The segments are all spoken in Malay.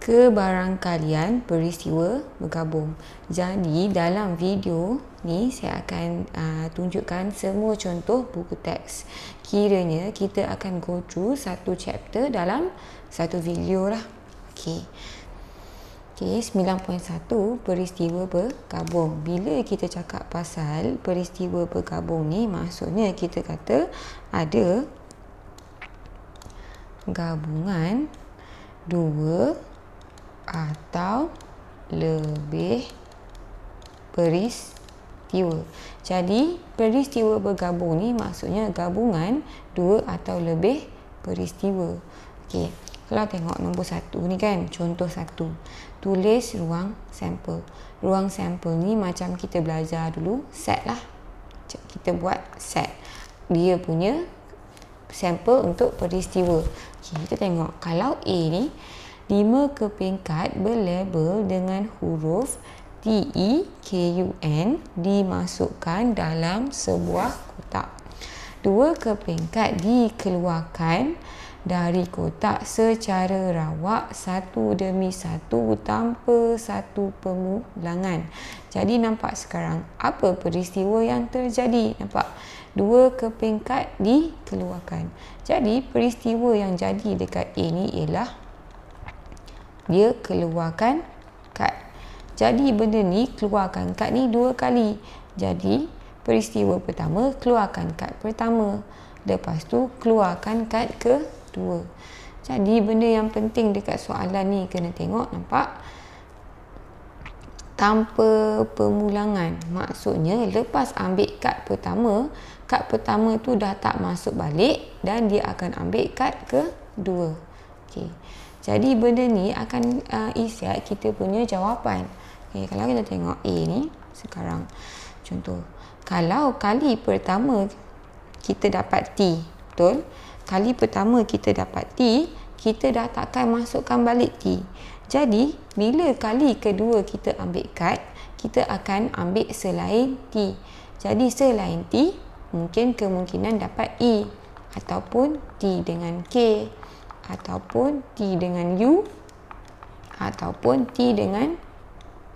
kebarangkalian peristiwa bergabung. Jadi dalam video ni saya akan tunjukkan semua contoh buku teks. Kiranya kita akan go through satu chapter dalam satu video lah. Okey. 9.1 peristiwa bergabung. Bila kita cakap pasal peristiwa bergabung ni, maksudnya kita kata ada gabungan dua atau lebih peristiwa. Jadi peristiwa bergabung ni maksudnya gabungan dua atau lebih peristiwa. Okey, kalau tengok nombor 1 ni kan, contoh 1. Tulis ruang sampel. Ruang sampel ni macam kita belajar dulu, set lah. Kita buat set dia punya sampel untuk peristiwa. Okay, kita tengok kalau A ni 5 kepingkat berlabel dengan huruf TEKUN dimasukkan dalam sebuah kotak. 2 kepingkat dikeluarkan dari kotak secara rawak satu demi satu tanpa satu pemulangan. Jadi nampak sekarang apa peristiwa yang terjadi? Nampak? 2 kepingkat dikeluarkan. Jadi peristiwa yang jadi dekat A ni ialah dia keluarkan kad. Jadi benda ni keluarkan kad ni 2 kali. Jadi peristiwa pertama keluarkan kad pertama, lepas tu keluarkan kad kedua. Jadi benda yang penting dekat soalan ni kena tengok, nampak? Tanpa pemulangan. Maksudnya lepas ambil kad pertama tu dah tak masuk balik dan dia akan ambil kad kedua. Okey. Jadi benda ni akan isiat kita punya jawapan. Okay, kalau kita tengok A ni sekarang, contoh, kalau kali pertama kita dapat T, betul? Kali pertama kita dapat T, kita dah takkan masukkan balik T. Jadi bila kali kedua kita ambil kad, kita akan ambil selain T. Jadi selain T, mungkin kemungkinan dapat E, ataupun T dengan K, ataupun T dengan U, ataupun T dengan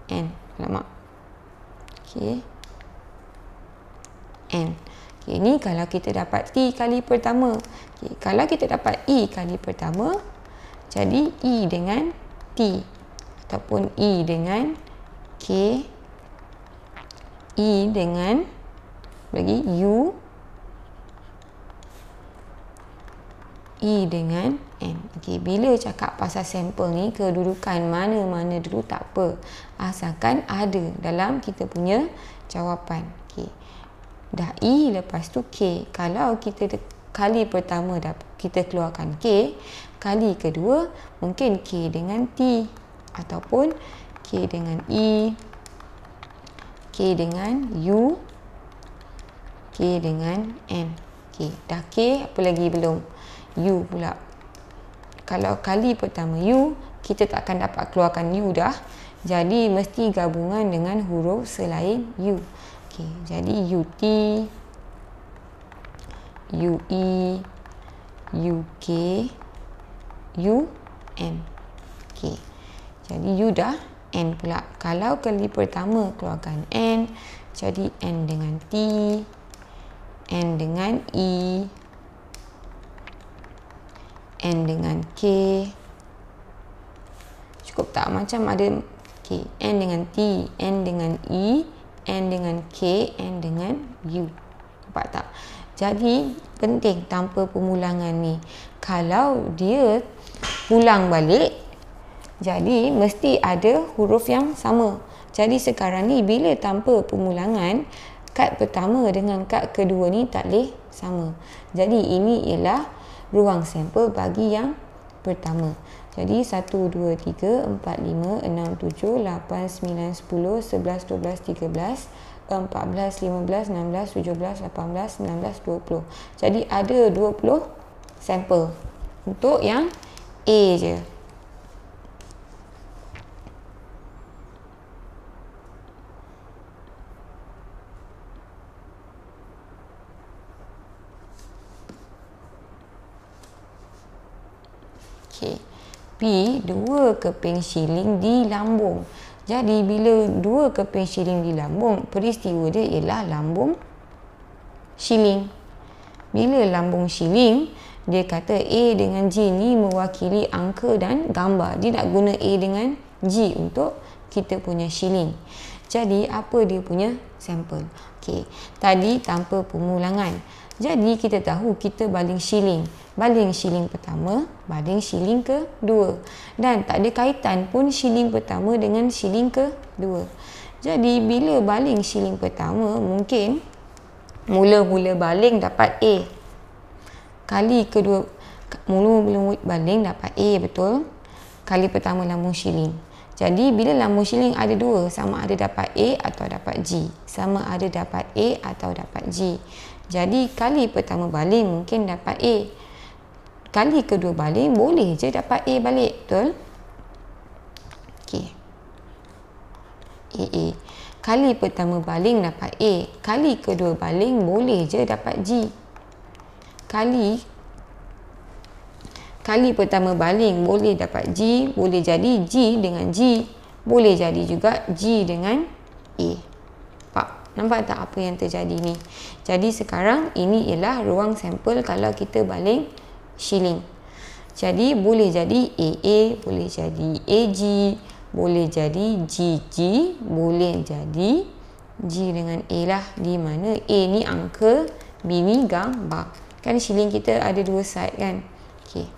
N. Alamak. Okey. N. Okey, ni kalau kita dapat T kali pertama. Okey, kalau kita dapat E kali pertama, jadi E dengan T, ataupun E dengan K, E dengan lagi U, E dengan N. Okey, bila cakap pasal sampel ni, kedudukan mana-mana dulu tak apa, asalkan ada dalam kita punya jawapan. Okey, dah E, lepas tu K. Kalau kita kali pertama dah kita keluarkan K, kali kedua mungkin K dengan T, ataupun K dengan E, K dengan U, K dengan N. Okey, dah K, apa lagi belum? U pula. Kalau kali pertama U, kita tak akan dapat keluarkan U dah. Jadi mesti gabungan dengan huruf selain U. Okey, jadi UT, UE, UK, UN. Okey, jadi U dah, N pula. Kalau kali pertama keluarkan N, jadi N dengan T, N dengan E, N dengan K. Cukup tak? Macam ada K, N dengan T, N dengan E, N dengan K, N dengan U. Nampak tak? Jadi penting tanpa pemulangan ni. Kalau dia pulang balik, jadi mesti ada huruf yang sama. Jadi sekarang ni bila tanpa pemulangan, kad pertama dengan kad kedua ni tak boleh sama. Jadi ini ialah ruang sampel bagi yang pertama. Jadi 1, 2, 3, 4, 5, 6, 7, 8, 9, 10, 11, 12, 13, 14, 15, 16, 17, 18, 19, 20. Jadi ada 20 sampel untuk yang A je. Okey. P 2 keping shilling di lambung. Jadi bila 2 keping shilling di lambung, peristiwa dia ialah lambung shilling. Bila lambung shilling, dia kata A dengan G ni mewakili angka dan gambar. Dia nak guna A dengan G untuk kita punya shilling. Jadi apa dia punya sampel? Okey, tadi tanpa pemulangan. Jadi kita tahu kita baling shilling. Baling shilling pertama, baling shilling kedua. Dan tak ada kaitan pun shilling pertama dengan shilling kedua. Jadi bila baling shilling pertama, mungkin mula-mula baling dapat A. Kali kedua, mula-mula baling dapat A, betul? Kali pertama lambung shilling. Jadi bila lambung shilling ada dua, sama ada dapat A atau dapat G. Sama ada dapat A atau dapat G. Jadi kali pertama baling mungkin dapat A. Kali kedua baling boleh je dapat A balik, betul? Okey. A. Kali pertama baling dapat A. Kali kedua baling boleh je dapat G. Kali pertama baling boleh dapat G, boleh jadi G dengan G, boleh jadi juga G dengan A. Nampak tak apa yang terjadi ni? Jadi sekarang ini ialah ruang sampel kalau kita baling shilling. Jadi boleh jadi AA, boleh jadi AG, boleh jadi GG, boleh jadi G dengan A lah. Di mana A ni angka, B ni gambar. Kan shilling kita ada dua side kan? Okey.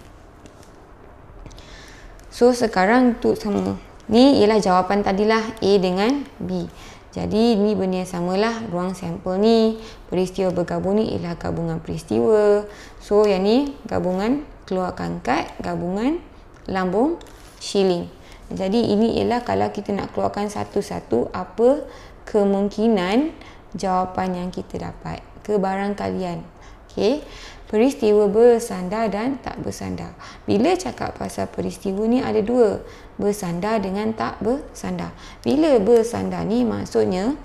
So sekarang tu sama. Ni ialah jawapan tadilah A dengan B. Jadi ni benda yang samalah ruang sampel ni. Peristiwa bergabung ni ialah gabungan peristiwa. So yang ni gabungan keluarkan kad, gabungan lambung shilling. Jadi ini ialah kalau kita nak keluarkan satu-satu apa kemungkinan jawapan yang kita dapat. Kebarangkalian. Okey. Peristiwa bersandar dan tak bersandar. Bila cakap pasal peristiwa ni ada dua. Bersandar dengan tak bersandar. Bila bersandar ni maksudnya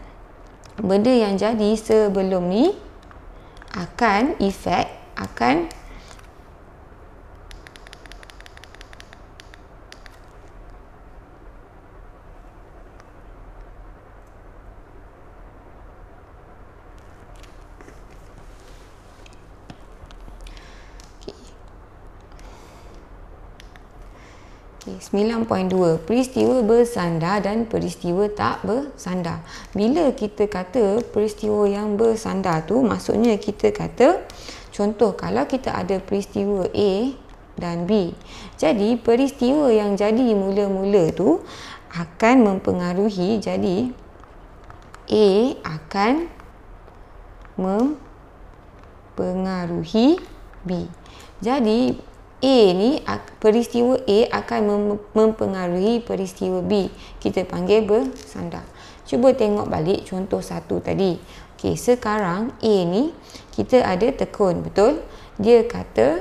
benda yang jadi sebelum ni akan efek, akan Okay, 9.2. Peristiwa bersandar dan peristiwa tak bersandar. Bila kita kata peristiwa yang bersandar tu, maksudnya kita kata, contoh kalau kita ada peristiwa A dan B. Jadi peristiwa yang jadi mula-mula tu akan mempengaruhi, jadi A akan mempengaruhi B. Jadi A ni, peristiwa A akan mempengaruhi peristiwa B. Kita panggil bersandar. Cuba tengok balik contoh satu tadi. Okey, sekarang A ni kita ada tekun, betul? Dia kata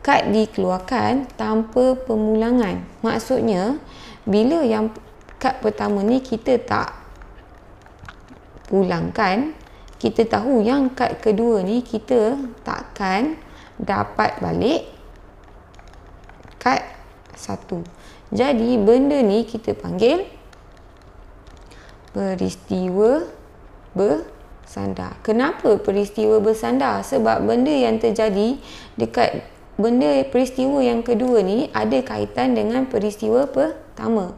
kad dikeluarkan tanpa pemulangan. Maksudnya bila yang kad pertama ni kita tak pulangkan, kita tahu yang kad kedua ni kita takkan dapat balik kad satu. Jadi benda ni kita panggil peristiwa bersandar. Kenapa peristiwa bersandar? Sebab benda yang terjadi dekat peristiwa yang kedua ni ada kaitan dengan peristiwa pertama.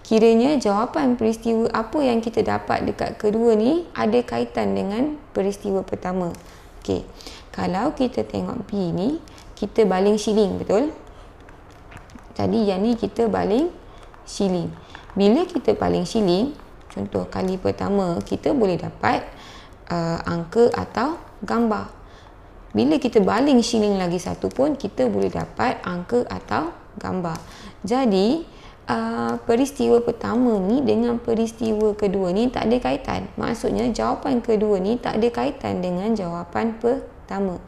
Kiranya jawapan peristiwa apa yang kita dapat dekat kedua ni ada kaitan dengan peristiwa pertama. Okey. Kalau kita tengok B ni, kita baling shilling, betul? Tadi yang ni kita baling shilling. Bila kita baling shilling, contoh kali pertama, kita boleh dapat angka atau gambar. Bila kita baling shilling lagi satu pun, kita boleh dapat angka atau gambar. Jadi, peristiwa pertama ni dengan peristiwa kedua ni tak ada kaitan. Maksudnya, jawapan kedua ni tak ada kaitan dengan jawapan pertama.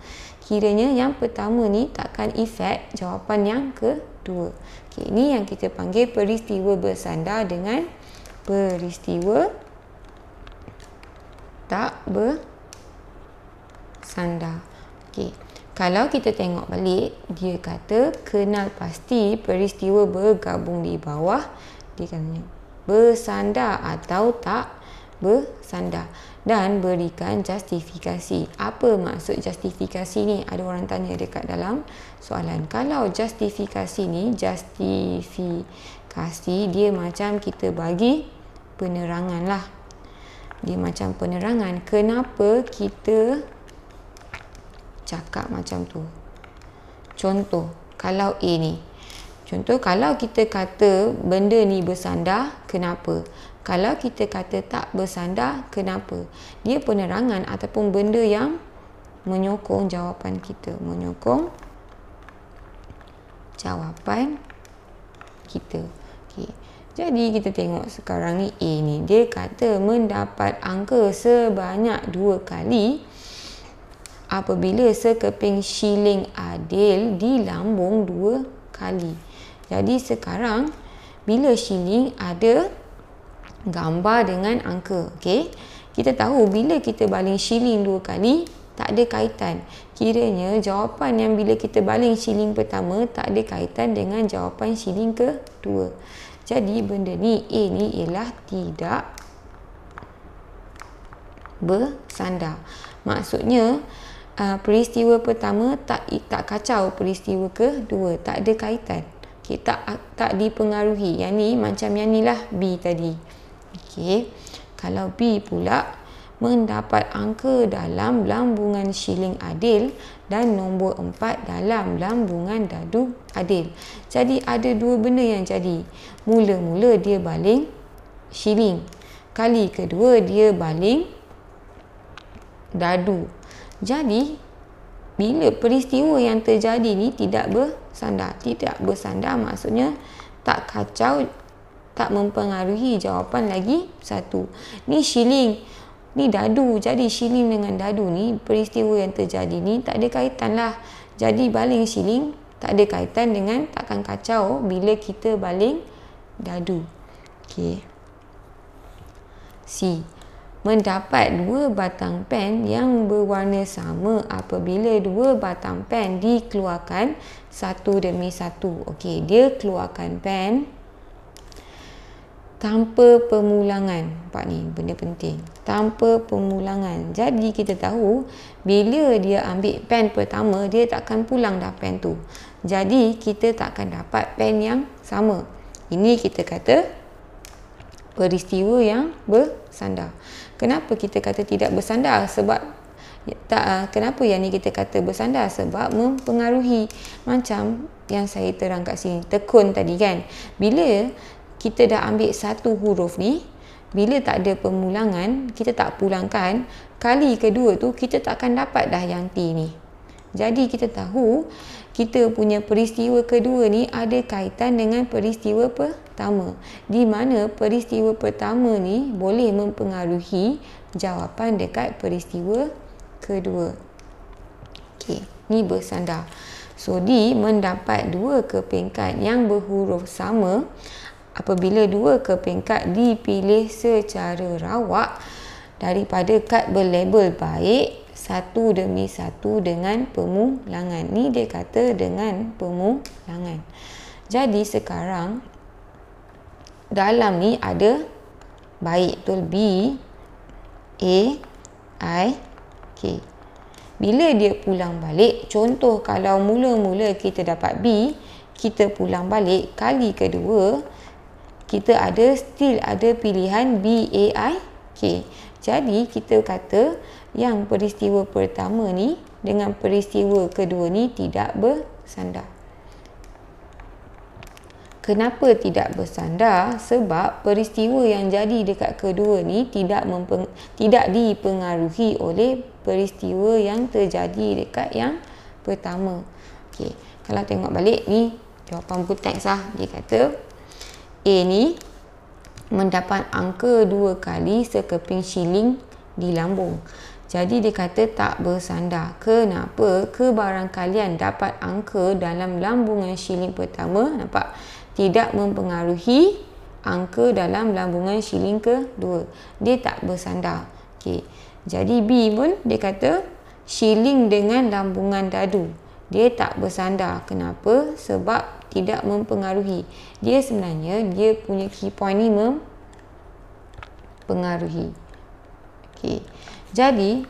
Kiranya yang pertama ni takkan efek jawapan yang kedua. Okay, ini yang kita panggil peristiwa bersandar dengan peristiwa tak bersandar. Okay. Kalau kita tengok balik, dia kata kenal pasti peristiwa bergabung di bawah. Dia kata bersandar atau tak bersandar, dan berikan justifikasi. Apa maksud justifikasi ni? Ada orang tanya dekat dalam soalan. Kalau justifikasi ni, justifikasi dia macam kita bagi penerangan lah. Dia macam penerangan kenapa kita cakap macam tu. Contoh, kalau A ni. Contoh, kalau kita kata benda ni bersandar, kenapa? Kalau kita kata tak bersandar, kenapa? Dia penerangan ataupun benda yang menyokong jawapan kita. Menyokong jawapan kita. Okay. Jadi kita tengok sekarang ni A ni. Dia kata mendapat angka sebanyak 2 kali apabila sekeping shilling adil dilambung 2 kali. Jadi sekarang bila shilling ada gambar dengan angka, okey. Kita tahu bila kita baling shilling 2 kali tak ada kaitan. Kiranya jawapan yang bila kita baling shilling pertama tak ada kaitan dengan jawapan shilling kedua. Jadi benda ni A ni ialah tidak bersandar. Maksudnya peristiwa pertama tak kacau peristiwa kedua, tak ada kaitan. Okay, tak dipengaruhi. Yang ni macam yang ni lah B tadi. Okay. Kalau B pula mendapat angka dalam lambungan shilling adil dan nombor 4 dalam lambungan dadu adil. Jadi ada 2 benda yang jadi. Mula-mula dia baling shilling. Kali kedua dia baling dadu. Jadi bila peristiwa yang terjadi ni tidak bersandar. Tidak bersandar maksudnya tak kacau, tak mempengaruhi jawapan lagi satu. Ni shilling, ni dadu. Jadi shilling dengan dadu ni, peristiwa yang terjadi ni tak ada kaitan lah. Jadi baling shilling tak ada kaitan dengan, takkan kacau bila kita baling dadu. Okay. C. Mendapat 2 batang pen yang berwarna sama apabila 2 batang pen dikeluarkan satu demi satu. Okey, dia keluarkan pen tanpa pemulangan. Nampak ni, benda penting. Tanpa pemulangan. Jadi kita tahu bila dia ambil pen pertama, dia takkan pulang dah pen tu. Jadi kita takkan dapat pen yang sama. Ini kita kata peristiwa yang bersandar. Kenapa kita kata tidak bersandar? Sebab kenapa yang ni kita kata bersandar? Sebab mempengaruhi. Macam yang saya terang kat sini, tekun tadi kan. Bila kita dah ambil satu huruf ni, bila tak ada pemulangan, kita tak pulangkan, kali kedua tu kita takkan dapat dah yang T ni. Jadi kita tahu kita punya peristiwa kedua ni ada kaitan dengan peristiwa pertama, di mana peristiwa pertama ni boleh mempengaruhi jawapan dekat peristiwa kedua. Okey, ni bersandar. So D mendapat 2 kepingkat yang berhuruf sama apabila 2 kepingkat dipilih secara rawak daripada kad berlabel baik satu demi satu dengan pemulangan. Ni dia kata dengan pemulangan. Jadi sekarang dalam ni ada baik, betul? B, A, I, K. Bila dia pulang balik, contoh kalau mula-mula kita dapat B, kita pulang balik, kali kedua kita still ada pilihan B, A, I, K. Jadi kita kata yang peristiwa pertama ni dengan peristiwa kedua ni tidak bersandar. Kenapa tidak bersandar? Sebab peristiwa yang jadi dekat kedua ni tidak dipengaruhi oleh peristiwa yang terjadi dekat yang pertama. Okey, kalau tengok balik ni jawapan full text lah. Dia kata A ni mendapat angka 2 kali sekeping shilling di lambung. Jadi dia kata tak bersandar. Kenapa? Kebarangkalian dapat angka dalam lambungan shilling pertama, nampak? Tidak mempengaruhi angka dalam lambungan shilling kedua. Dia tak bersandar. Okey. Jadi B pun dia kata shilling dengan lambungan dadu. Dia tak bersandar. Kenapa? Sebab tidak mempengaruhi. Dia sebenarnya, dia punya key point ni mempengaruhi. Okay. Jadi,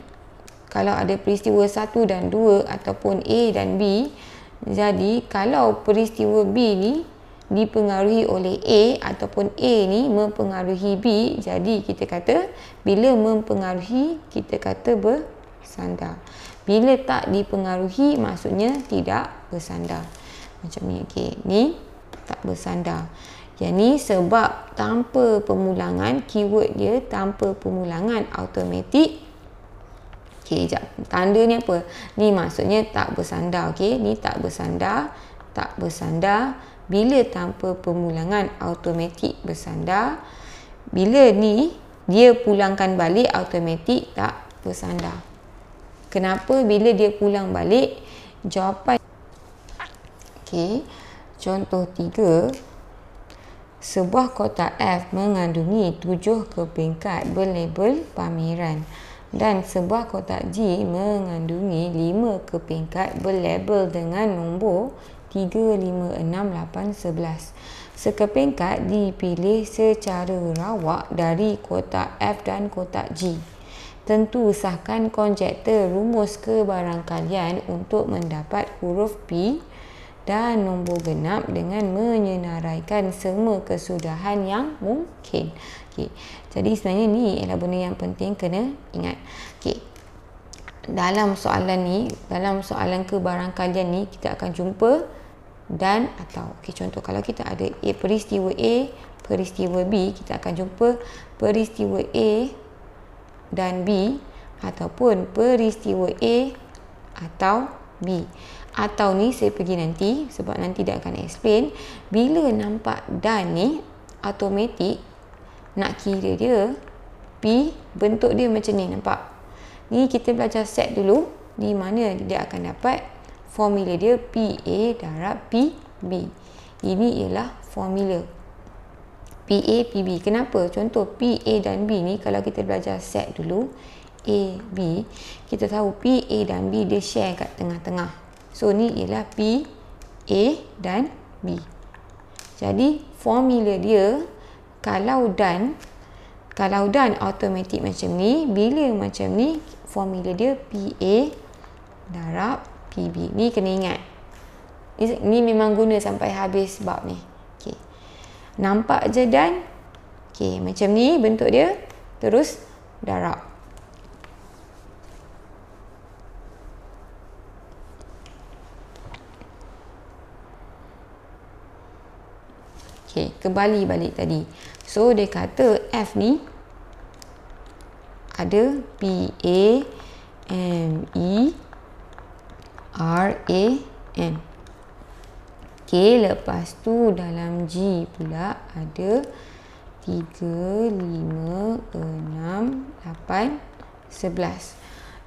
kalau ada peristiwa 1 dan 2 ataupun A dan B, jadi kalau peristiwa B ni dipengaruhi oleh A ataupun A ni mempengaruhi B, jadi kita kata bila mempengaruhi, kita kata bersandar. Bila tak dipengaruhi, maksudnya tidak bersandar. Macam ni, okey. Ni tak bersandar. Yang ni sebab tanpa pemulangan, keyword dia tanpa pemulangan automatik. Okey, sekejap. Tanda ni apa? Ni maksudnya tak bersandar, okey. Ni tak bersandar, tak bersandar. Bila tanpa pemulangan automatik bersandar. Bila ni dia pulangkan balik automatik tak bersandar. Kenapa bila dia pulang balik? Jawapan. Okey. Contoh 3. Sebuah kotak F mengandungi 7 kepingkat berlabel pameran dan sebuah kotak G mengandungi 5 kepingkat berlabel dengan nombor 3, 5, 6, 8, 11. Sekepingkat dipilih secara rawak dari kotak F dan kotak G. Tentu sahkan konjektor rumus kebarangkalian untuk mendapat huruf P dan nombor genap dengan menyenaraikan semua kesudahan yang mungkin. Okay. Jadi sebenarnya ni ialah benda yang penting kena ingat. Okay. Dalam soalan ni, dalam soalan kebarangkalian ni, kita akan jumpa dan atau. Okay, contoh kalau kita ada peristiwa A, peristiwa B, kita akan jumpa peristiwa A dan B ataupun peristiwa A atau B. Atau ni saya pergi nanti sebab nanti dia akan explain. Bila nampak dan ni automatik nak kira dia P, bentuk dia macam ni, nampak? Ni kita belajar set dulu di mana dia akan dapat formula dia PA darab PB. Ini ialah formula PA PB. Kenapa? Contoh PA dan B ni kalau kita belajar set dulu A, B, kita tahu PA dan B dia share kat tengah-tengah. So ni ialah P, A dan B. Jadi formula dia kalau dan automatik macam ni, bila macam ni formula dia PA darab PB. Ni kena ingat. Ni memang guna sampai habis bab ni. Okey. Nampak je dan. Okey, macam ni bentuk dia. Terus darab. Okey, kembali balik tadi. So dia kata F ni ada PA ME RAN. Okey, lepas tu dalam G pula ada 3, 5, 6, 8, 11.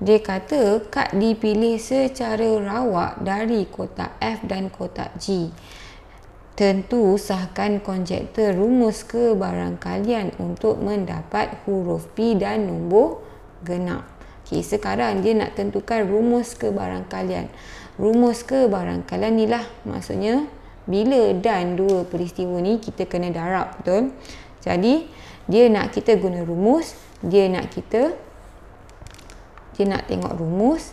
Dia kata kad dipilih secara rawak dari kotak F dan kotak G. Tentu sahkan konjektor rumus kebarangkalian untuk mendapat huruf P dan nombor genap. Okey, sekarang dia nak tentukan rumus kebarangkalian. Rumus kebarangkalian ni lah maksudnya bila dan dua peristiwa ni kita kena darab, betul? Jadi dia nak kita guna rumus, dia nak tengok rumus,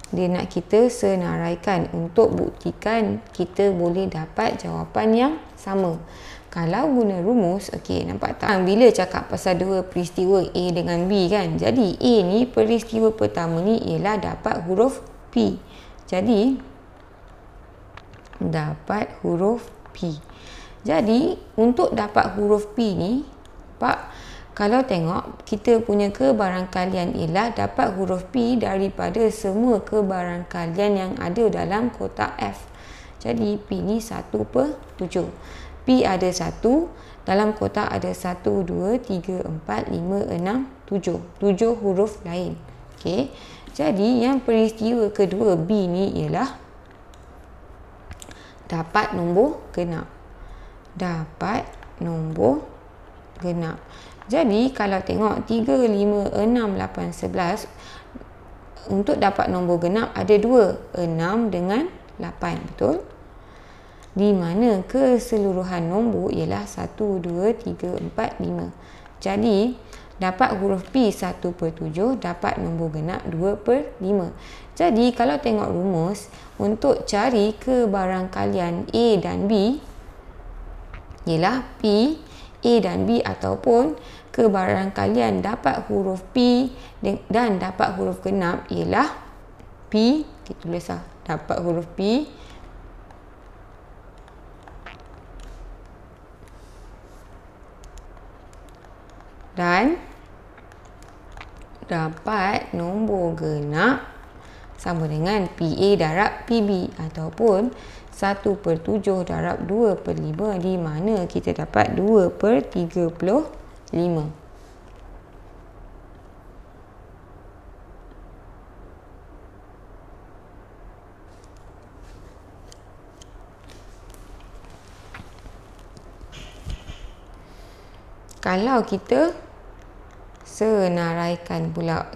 dia nak kita senaraikan untuk buktikan kita boleh dapat jawapan yang sama. Kalau guna rumus, okey, nampak tak? Bila cakap pasal dua peristiwa A dengan B kan, jadi A ni peristiwa pertama ni ialah dapat huruf P. Jadi dapat huruf P. Jadi untuk dapat huruf P ni, Pak, kalau tengok kita punya kebarangkalian ialah dapat huruf P daripada semua kebarangkalian yang ada dalam kotak F. Jadi P ni 1/7. P ada 1, dalam kotak ada 1, 2, 3, 4, 5, 6, 7. 7 huruf lain. Okey. Jadi yang peristiwa kedua B ni ialah dapat nombor genap. Dapat nombor genap. Jadi kalau tengok 3, 5, 6, 8, 11, untuk dapat nombor genap ada dua, 6 dengan 8, betul? Di mana keseluruhan nombor ialah 1, 2, 3, 4, 5. Jadi, dapat huruf P 1/7, dapat nombor genap 2/5. Jadi, kalau tengok rumus, untuk cari kebarangkalian A dan B, ialah P, A dan B ataupun kebarangkalian dapat huruf P dan dapat huruf genap ialah P, kita tulislah dapat huruf P dan dapat nombor genap sama dengan PA darab PB ataupun 1/7 darab 2/5, di mana kita dapat 2/35. Kalau kita senaraikan pula,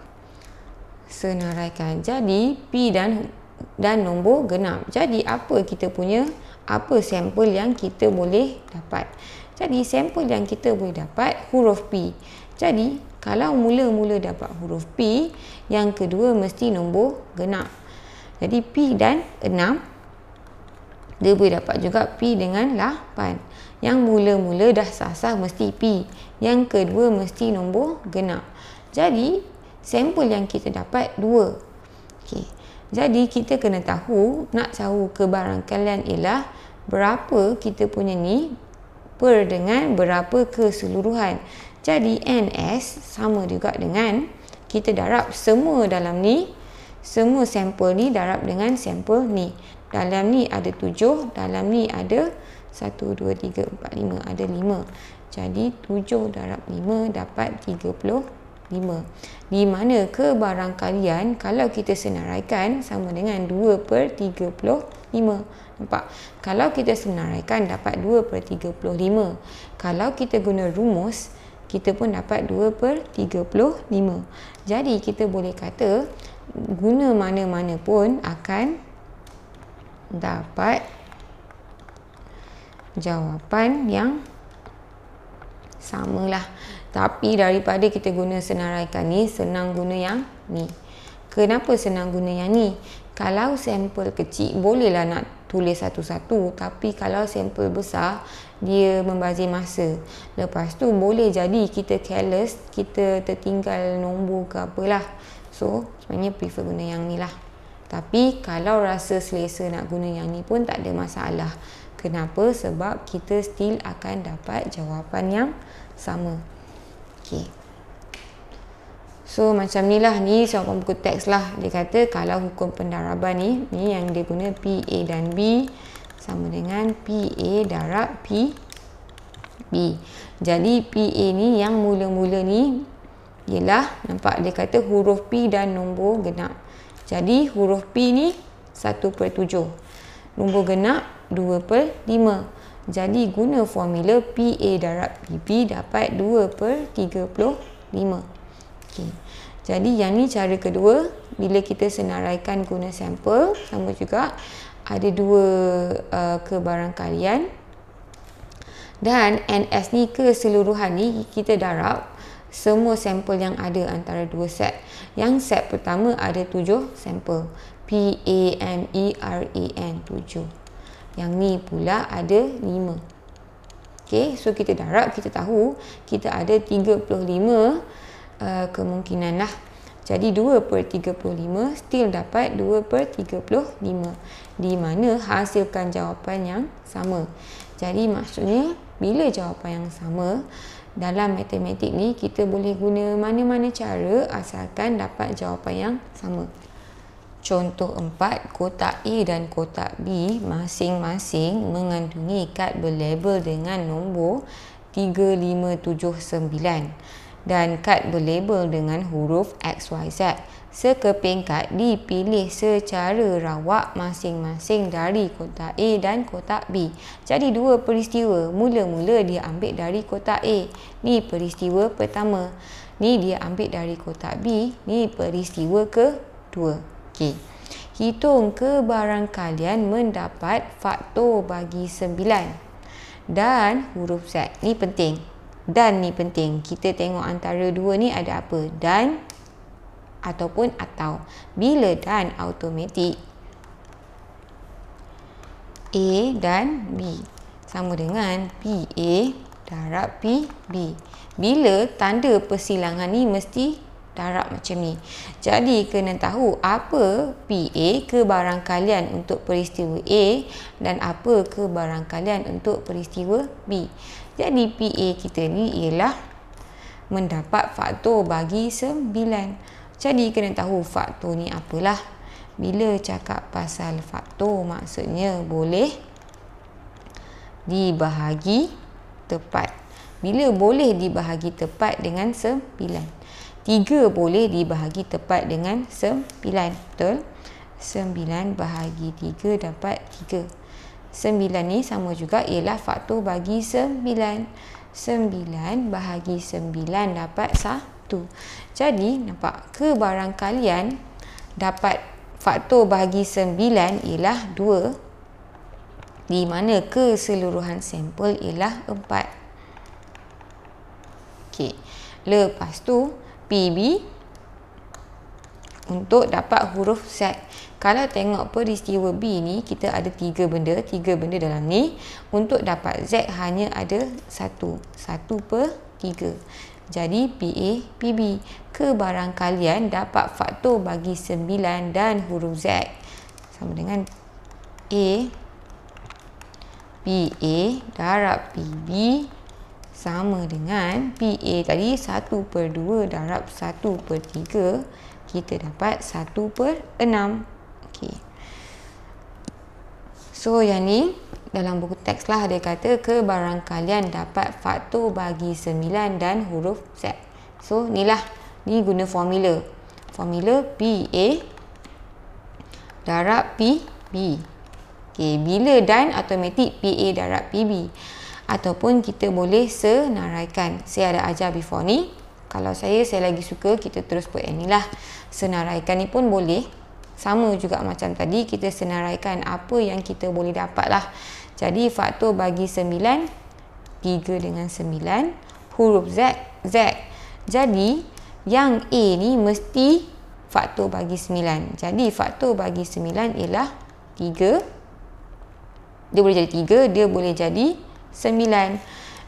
jadi P dan nombor genap. Jadi apa kita punya, apa sampel yang kita boleh dapat? Jadi sampel yang kita boleh dapat huruf P. Jadi kalau mula-mula dapat huruf P, yang kedua mesti nombor genap. Jadi P dan 6, dia boleh dapat juga P dengan 8. Yang mula-mula dah sah-sah mesti P. Yang kedua mesti nombor genap. Jadi, sampel yang kita dapat 2. Okey. Jadi, kita kena tahu, nak tahu kebarangkalian ialah berapa kita punya ni per dengan berapa keseluruhan. Jadi, NS sama juga dengan kita darab semua dalam ni, semua sampel ni darab dengan sampel ni. Dalam ni ada 7, dalam ni ada 1, 2, 3, 4, 5, ada 5. Jadi 7 darab 5 dapat 35. Di mana kebarangkalian kalau kita senaraikan sama dengan 2/35. Nampak? Kalau kita senaraikan dapat 2/35. Kalau kita guna rumus, kita pun dapat 2/35. Jadi kita boleh kata guna mana-mana pun akan dapat jawapan yang samalah. Tapi daripada kita guna senaraikan ni, senang guna yang ni. Kenapa senang guna yang ni? Kalau sampel kecil, bolehlah nak tulis satu-satu. Tapi kalau sampel besar, dia membazir masa. Lepas tu boleh jadi kita careless, kita tertinggal nombor ke apalah. So, sebenarnya prefer guna yang ni lah. Tapi kalau rasa selesa nak guna yang ni pun tak ada masalah. Kenapa? Sebab kita still akan dapat jawapan yang sama. Okey. So macam ni lah, ni soalan buku teks lah. Dia kata kalau hukum pendaraban ni yang dia guna PA dan B sama dengan PA darab PB. Jadi PA ni yang mula-mula ni ialah, nampak dia kata huruf P dan nombor genap. Jadi huruf P ni 1/7. Nombor genap 2/5. Jadi guna formula PA darab PB dapat 2/35. Okey. Jadi yang ni cara kedua, bila kita senaraikan guna sampel, sama juga ada dua kebarangkalian. Dan NS ni keseluruhan ni kita darab semua sampel yang ada antara dua set. Yang set pertama ada 7 sampel. PAMERAN 7. Yang ni pula ada 5. Okey, so kita darab, kita tahu kita ada 35 kemungkinan lah. Jadi 2/35 still dapat 2/35. Di mana hasilkan jawapan yang sama. Jadi maksudnya bila jawapan yang sama, dalam matematik ni kita boleh guna mana-mana cara asalkan dapat jawapan yang sama. Contoh 4, kotak A dan kotak B masing-masing mengandungi kad berlabel dengan nombor 3579 dan kad berlabel dengan huruf XYZ. Sekeping kad dipilih secara rawak masing-masing dari kotak A dan kotak B. Jadi dua peristiwa, mula-mula dia ambil dari kotak A. Ni peristiwa pertama. Ni dia ambil dari kotak B. Ni peristiwa kedua. 2. Okey. Hitung kebarangkalian mendapat faktor bagi 9 dan huruf Z. Ni penting. Dan ni penting. Kita tengok antara dua ni ada apa? Dan ataupun atau. Bila dan, automatik A dan B sama dengan PA darab PB. Bila tanda persilangan ni mesti darab macam ni. Jadi kena tahu apa PA kebarangkalian untuk peristiwa A dan apa kebarangkalian untuk peristiwa B. Jadi PA kita ni ialah mendapat faktor bagi 9. Jadi kena tahu faktor ni apalah. Bila cakap pasal faktor maksudnya boleh dibahagi tepat. Bila boleh dibahagi tepat dengan 9. 3 boleh dibahagi tepat dengan 9. Betul? 9 bahagi 3 dapat 3. 9 ni sama juga ialah faktor bagi 9. 9 bahagi 9 dapat 1. Jadi nampak kebarangkalian dapat faktor bagi 9 ialah 2, di mana keseluruhan sampel ialah 4. Okey. Lepas tu PB untuk dapat huruf Z. Kalau tengok peristiwa B ni, kita ada 3 benda. 3 benda dalam ni. Untuk dapat Z hanya ada 1. 1/3. Jadi PA, PB. Kebarangkalian dapat faktor bagi 9 dan huruf Z sama dengan A PA darab PB sama dengan PA tadi 1/2 darab 1/3. Kita dapat 1/6. Okey. So yang ni dalam buku teks lah dia kata kebarangkalian dapat faktor bagi 9 dan huruf Z. So inilah, ni guna formula. Formula PA darab PB. Okey, bila dan automatik PA darab PB. Ataupun kita boleh senaraikan. Saya ada ajar before ni. Kalau saya lagi suka kita terus buat yang ni lah. Senaraikan ni pun boleh. Sama juga macam tadi, kita senaraikan apa yang kita boleh dapat lah. Jadi faktor bagi 9, 3 dengan 9. Huruf Z, Z. Jadi yang A ni mesti faktor bagi 9. Jadi faktor bagi 9 ialah 3. Dia boleh jadi 3, dia boleh jadi 9.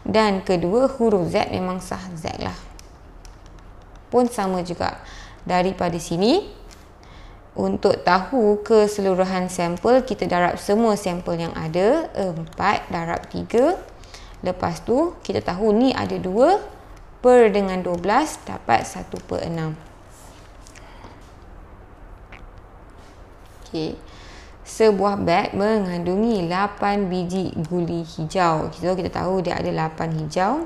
Dan kedua huruf Z memang sah Z lah. Pun sama juga. Daripada sini, untuk tahu keseluruhan sampel, kita darab semua sampel yang ada. 4 darab 3. Lepas tu kita tahu ni ada 2 per dengan 12 dapat 1/6. Okey. Sebuah beg mengandungi 8 biji guli hijau. So, kita tahu dia ada 8 hijau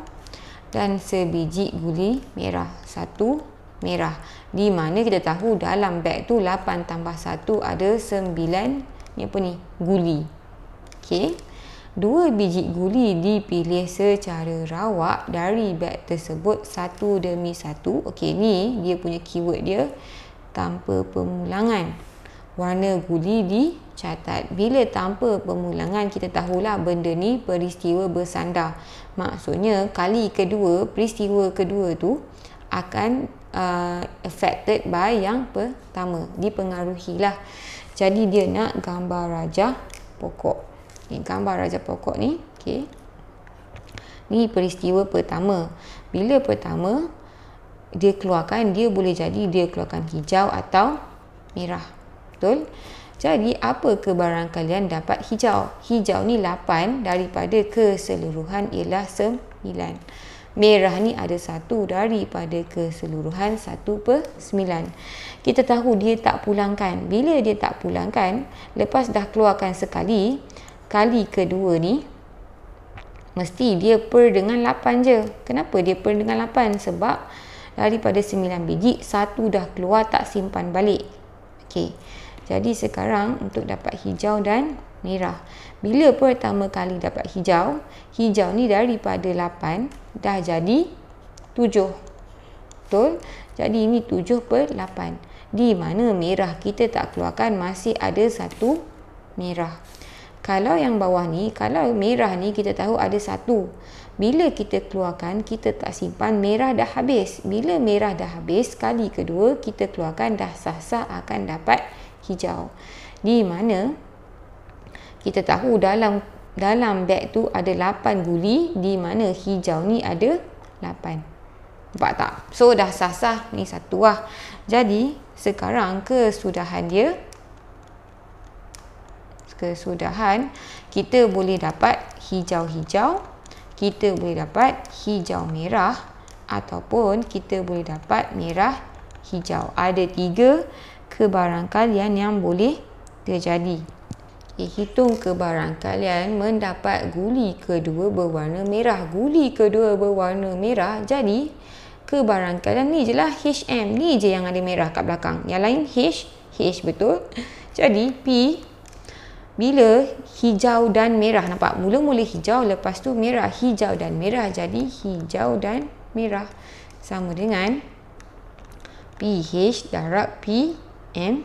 dan sebiji guli merah. 1 merah. Di mana kita tahu dalam beg tu 8 tambah 1 ada 9 ni apa ni? Guli. Okey. 2 biji guli dipilih secara rawak dari beg tersebut satu demi satu. Okey, ni dia punya keyword dia tanpa pemulangan. Warna guli dicatat. Bila tanpa pemulangan, kita tahulah benda ni peristiwa bersandar. Maksudnya kali kedua, peristiwa kedua tu akan affected by yang pertama. Dipengaruhilah. Jadi dia nak gambar rajah pokok. Okay, gambar rajah pokok ni. Okay. Ni peristiwa pertama. Bila pertama dia keluarkan, dia boleh jadi dia keluarkan hijau atau merah. Betul? Jadi apa kebarangkalian dapat hijau? Hijau ni 8 daripada keseluruhan ialah 9. Merah ni ada 1 daripada keseluruhan 1/9. Kita tahu dia tak pulangkan. Bila dia tak pulangkan, lepas dah keluarkan sekali, kali kedua ni mesti dia per dengan 8 je. Kenapa dia per dengan 8? Sebab daripada 9 biji, 1 dah keluar tak simpan balik. Okey. Jadi sekarang untuk dapat hijau dan merah. Bila pertama kali dapat hijau, hijau ni daripada 8 dah jadi 7. Betul? Jadi ini 7/8. di mana merah kita tak keluarkan, masih ada satu merah. Kalau yang bawah ni, kalau merah ni kita tahu ada satu. Bila kita keluarkan, kita tak simpan, merah dah habis. Bila merah dah habis, kali kedua kita keluarkan, dah sah-sah akan dapat hijau. Di mana kita tahu dalam beg tu ada 8 guli, di mana hijau ni ada 8. Nampak tak? So dah sah-sah ni satu lah. Jadi sekarang kesudahan dia, kita boleh dapat hijau-hijau, kita boleh dapat hijau merah, ataupun kita boleh dapat merah hijau. Ada 3 kebarangkalian yang boleh terjadi. Hitung kebarangkalian mendapat guli kedua berwarna merah. Guli kedua berwarna merah, jadi kebarangkalian ni je lah HM. Ni je yang ada merah kat belakang. Yang lain H betul. Jadi P, bila hijau dan merah, nampak? Mula-mula hijau, lepas tu merah. Hijau dan merah, jadi hijau dan merah. Sama dengan PH darab PM.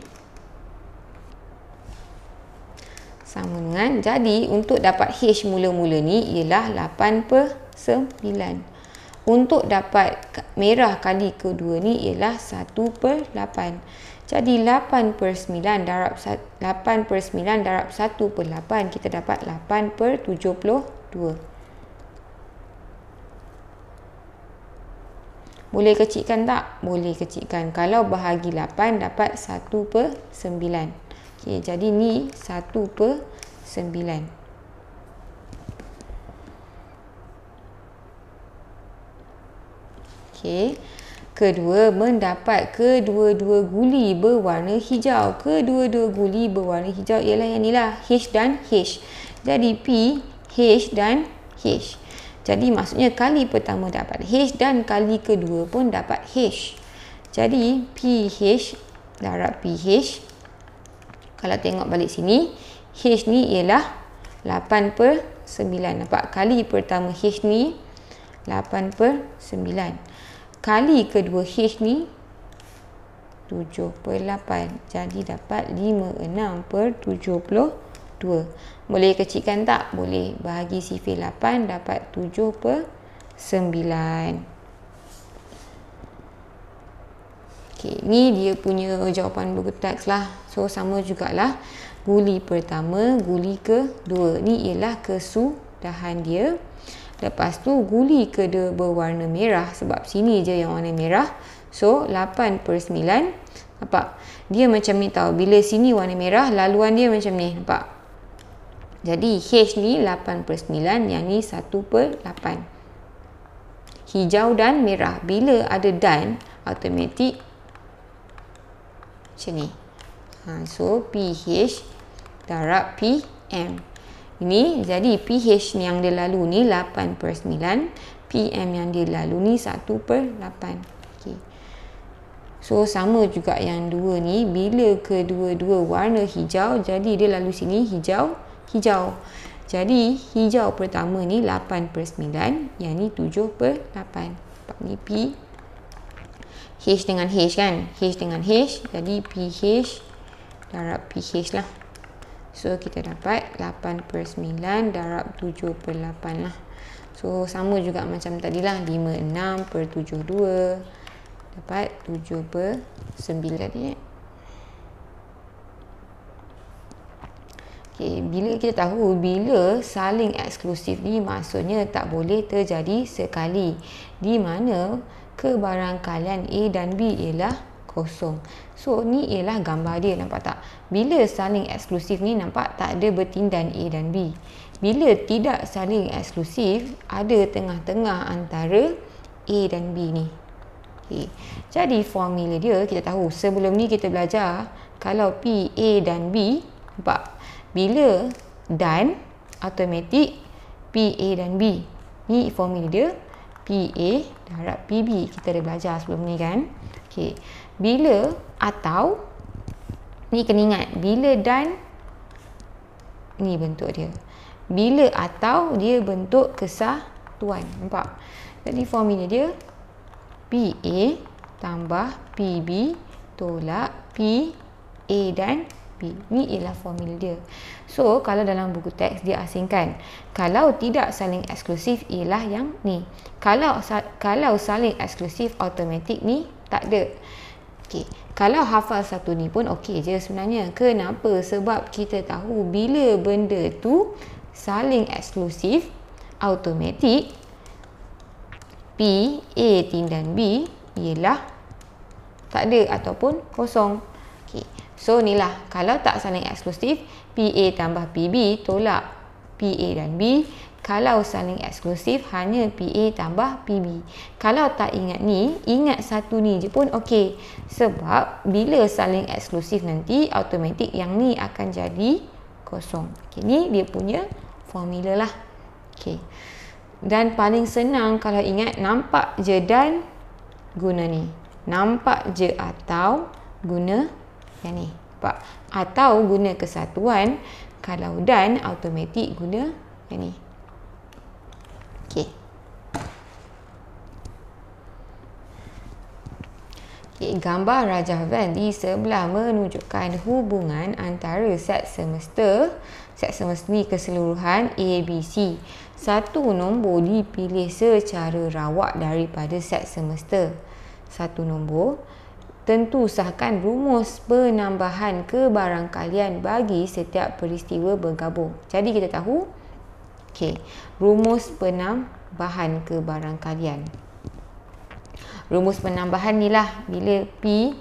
Sama dengan, jadi untuk dapat H mula-mula ni ialah 8/9. Untuk dapat merah kali kedua ni ialah 1/8. Jadi 8/9 darab 1/8, kita dapat 8/72. Boleh kecilkan tak? Boleh kecilkan. Kalau bahagi 8 dapat 1/9. Okey, jadi ni 1/9. Okay. Kedua, mendapat kedua-dua guli berwarna hijau. Kedua-dua guli berwarna hijau ialah yang ni lah, H dan H. Jadi P, H dan H. Jadi maksudnya kali pertama dapat H dan kali kedua pun dapat H. Jadi PH darab PH. Kalau tengok balik sini, H ni ialah 8/9. Nampak? Kali pertama H ni 8/9. Kali kedua H ni 7/8. Jadi dapat 56/72. Boleh kecilkan tak? Boleh. Bahagi sifir 8 dapat 7/9. Okey, ni dia punya jawapan buku teks lah. So sama jugalah. Guli pertama, guli kedua. Ni ialah kesudahan dia. Lepas tu guli kedua berwarna merah, sebab sini je yang warna merah. So 8/9. Nampak? Dia macam ni tau. Bila sini warna merah, laluan dia macam ni. Nampak? Jadi H ni 8/9, yang ni 1/8. Hijau dan merah. Bila ada dan, automatik macam ni. So PH darab PM. Ini jadi PH yang dia lalu ni 8/9, PM yang dia lalu ni 1/8. Okay. So sama juga yang dua ni, bila kedua-dua warna hijau, jadi dia lalu sini hijau. Jadi hijau pertama ni 8/9, yang ni 7/8. Ni P, H dengan H kan, H dengan H, jadi PH darab PH lah. So kita dapat 8/9 darab 7/8 lah. So sama juga macam tadi lah, 56/72 dapat 7/9 tadi. Okay, bila kita tahu bila saling eksklusif ni, maksudnya tak boleh terjadi sekali, di mana kebarangkalian A dan B ialah kosong. So ni ialah gambar dia, nampak tak? Bila saling eksklusif ni, nampak tak ada bertindan A dan B. Bila tidak saling eksklusif, ada tengah-tengah antara A dan B ni. Okay. Jadi formula dia kita tahu. Sebelum ni kita belajar kalau P, A dan B, nampak? Bila dan, automatik P, A dan B. Ni formula dia, P, A darab P, B. Kita dah belajar sebelum ni kan? Okay. Bila atau, ni kena ingat, bila dan, ni bentuk dia. Bila atau, dia bentuk kesatuan. Nampak? Jadi formula dia PA tambah PB tolak P, A dan B. Ni ialah formula dia. So, kalau dalam buku teks dia asingkan. Kalau tidak saling eksklusif ialah yang ni. Kalau saling eksklusif, automatik ni tak ada. Okey. Kalau hafal satu ni pun okey je sebenarnya. Kenapa? Sebab kita tahu bila benda tu saling eksklusif, automatik P, A dan B ialah tak ada ataupun kosong. Okay. So inilah, kalau tak saling eksklusif, PA tambah PB tolak PA dan B. Kalau saling eksklusif, hanya PA tambah PB. Kalau tak ingat ni, ingat satu ni je pun okey. Sebab bila saling eksklusif nanti, automatik yang ni akan jadi kosong. Okay, ni dia punya formula lah. Okay. Dan paling senang kalau ingat, nampak je dan guna ni. Nampak je atau guna yang ni. Nampak? Atau guna kesatuan. Kalau dan, automatik guna yang ni. Okey. Okay, gambar rajah Venn di sebelah menunjukkan hubungan antara set semesta ni keseluruhan A, B, C. Satu nombor dipilih secara rawak daripada set semesta. Satu nombor. Tentu sahkan rumus penambahan kebarangkalian bagi setiap peristiwa bergabung. Jadi kita tahu, okey, rumus penambahan kebarangkalian. Rumus penambahan ni lah, bila P,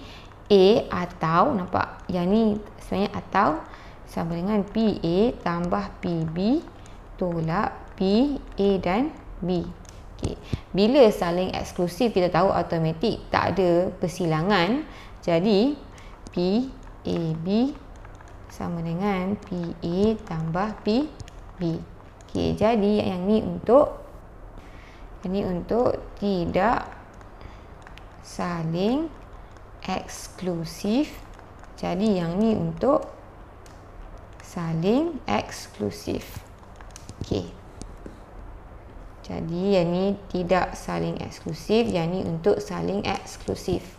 A atau, nampak? Yang ni sebenarnya atau sama dengan PA tambah PB tolak P, A dan B. Okay. Bila saling eksklusif, kita tahu automatik tak ada persilangan. Jadi P, A, B sama dengan PA tambah PB. Okay, jadi yang ni untuk tidak saling eksklusif. Jadi yang ni untuk saling eksklusif. Okey. Jadi yang ni tidak saling eksklusif, yang ni untuk saling eksklusif.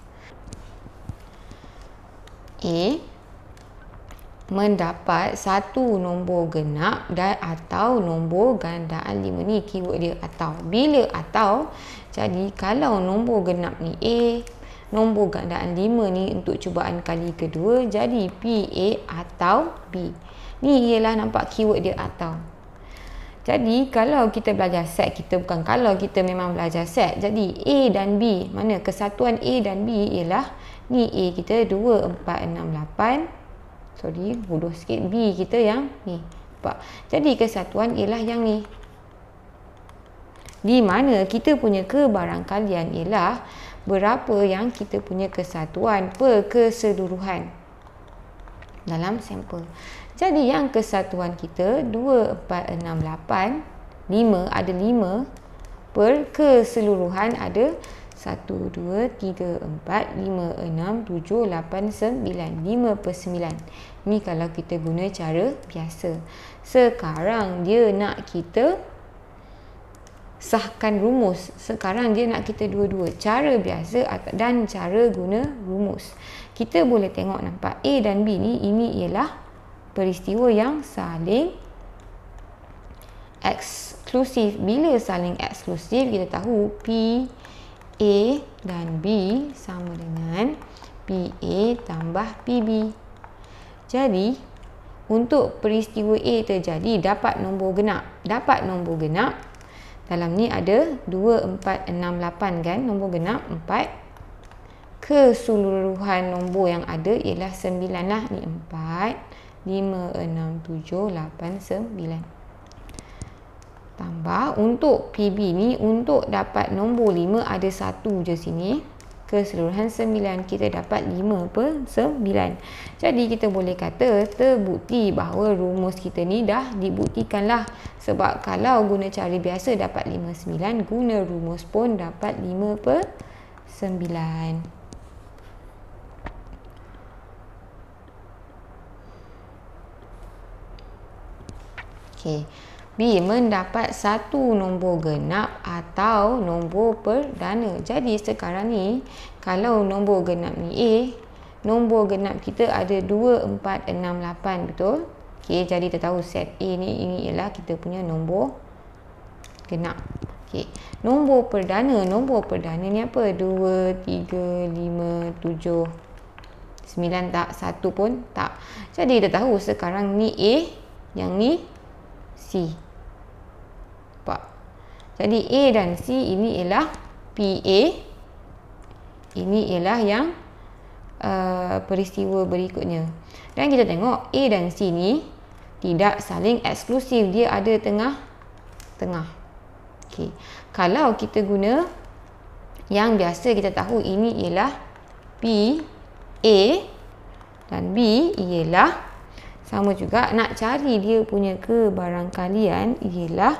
A mendapat satu nombor genap dan atau nombor gandaan 5. Ni keyword dia atau. Bila atau, jadi kalau nombor genap ni A, nombor gandaan 5 ni untuk cubaan kali kedua, jadi PA atau B. Ni ialah nampak keyword dia atau. Jadi kalau kita belajar set, kita memang belajar set. Jadi A dan B, mana kesatuan A dan B ialah ni A kita 2, 4, 6, 8. Sorry, bodoh sikit. B kita yang ni. Nampak? Jadi kesatuan ialah yang ni. Di mana kita punya kebarangkalian ialah berapa yang kita punya kesatuan per keseluruhan dalam sampel. Jadi yang kesatuan kita 2, 4, 6, 8, 5 ada 5 per keseluruhan ada 1, 2, 3, 4, 5, 6, 7, 8, 9. 5 per 9. Ni kalau kita guna cara biasa. Sekarang dia nak kita sahkan rumus. Sekarang dia nak kita dua-dua. Cara biasa dan cara guna rumus. Kita boleh tengok, nampak A dan B ni, ini ialah peristiwa yang saling eksklusif. Bila saling eksklusif, kita tahu P, A dan B sama dengan PA tambah PB. Jadi, untuk peristiwa A terjadi, dapat nombor genap. Dalam ni ada 2, 4, 6, 8 kan, nombor genap 4. Keseluruhan nombor yang ada ialah 9 lah. Ni 4, 5, 6, 7, 8, 9. Tambah untuk PB ni, untuk dapat nombor 5 ada 1 je sini. Keseluruhan 9, kita dapat 5 per 9. Jadi kita boleh kata terbukti bahawa rumus kita ni dah dibuktikan lah. Sebab kalau guna cara biasa dapat 5, 9, guna rumus pun dapat 5 per 9. Okay. B mendapat satu nombor genap atau nombor perdana. Jadi sekarang ni, kalau nombor genap ni A, nombor genap kita ada 2, 4, 6, 8, betul? Okey, jadi kita tahu set A ni, ini ialah kita punya nombor genap. Okey, nombor perdana ni apa? 2, 3, 5, 7, 9 tak? 1 pun tak. Jadi kita tahu sekarang ni A, yang ni C. Nampak? Jadi A dan C ini ialah PA. Ini ialah yang peristiwa berikutnya. Dan kita tengok A dan C ni tidak saling eksklusif. Dia ada tengah-tengah. Okey. Kalau kita guna yang biasa kita tahu, ini ialah P, A dan B ialah sama juga. Nak cari dia punya kebarangkalian ialah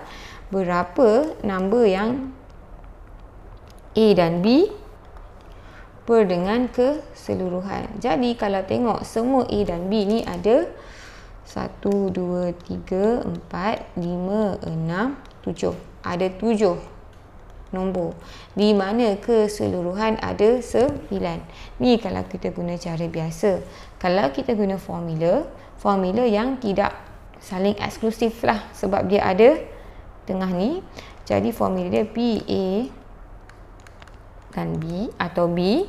berapa nombor yang A dan B per dengan keseluruhan. Jadi kalau tengok semua A dan B ni ada 1, 2, 3, 4, 5, 6, 7. Ada 7 nombor. Di mana keseluruhan ada 9. Ni kalau kita guna cara biasa. Kalau kita guna formula yang tidak saling eksklusif lah, sebab dia ada tengah ni. Jadi formula dia PA dan B, atau B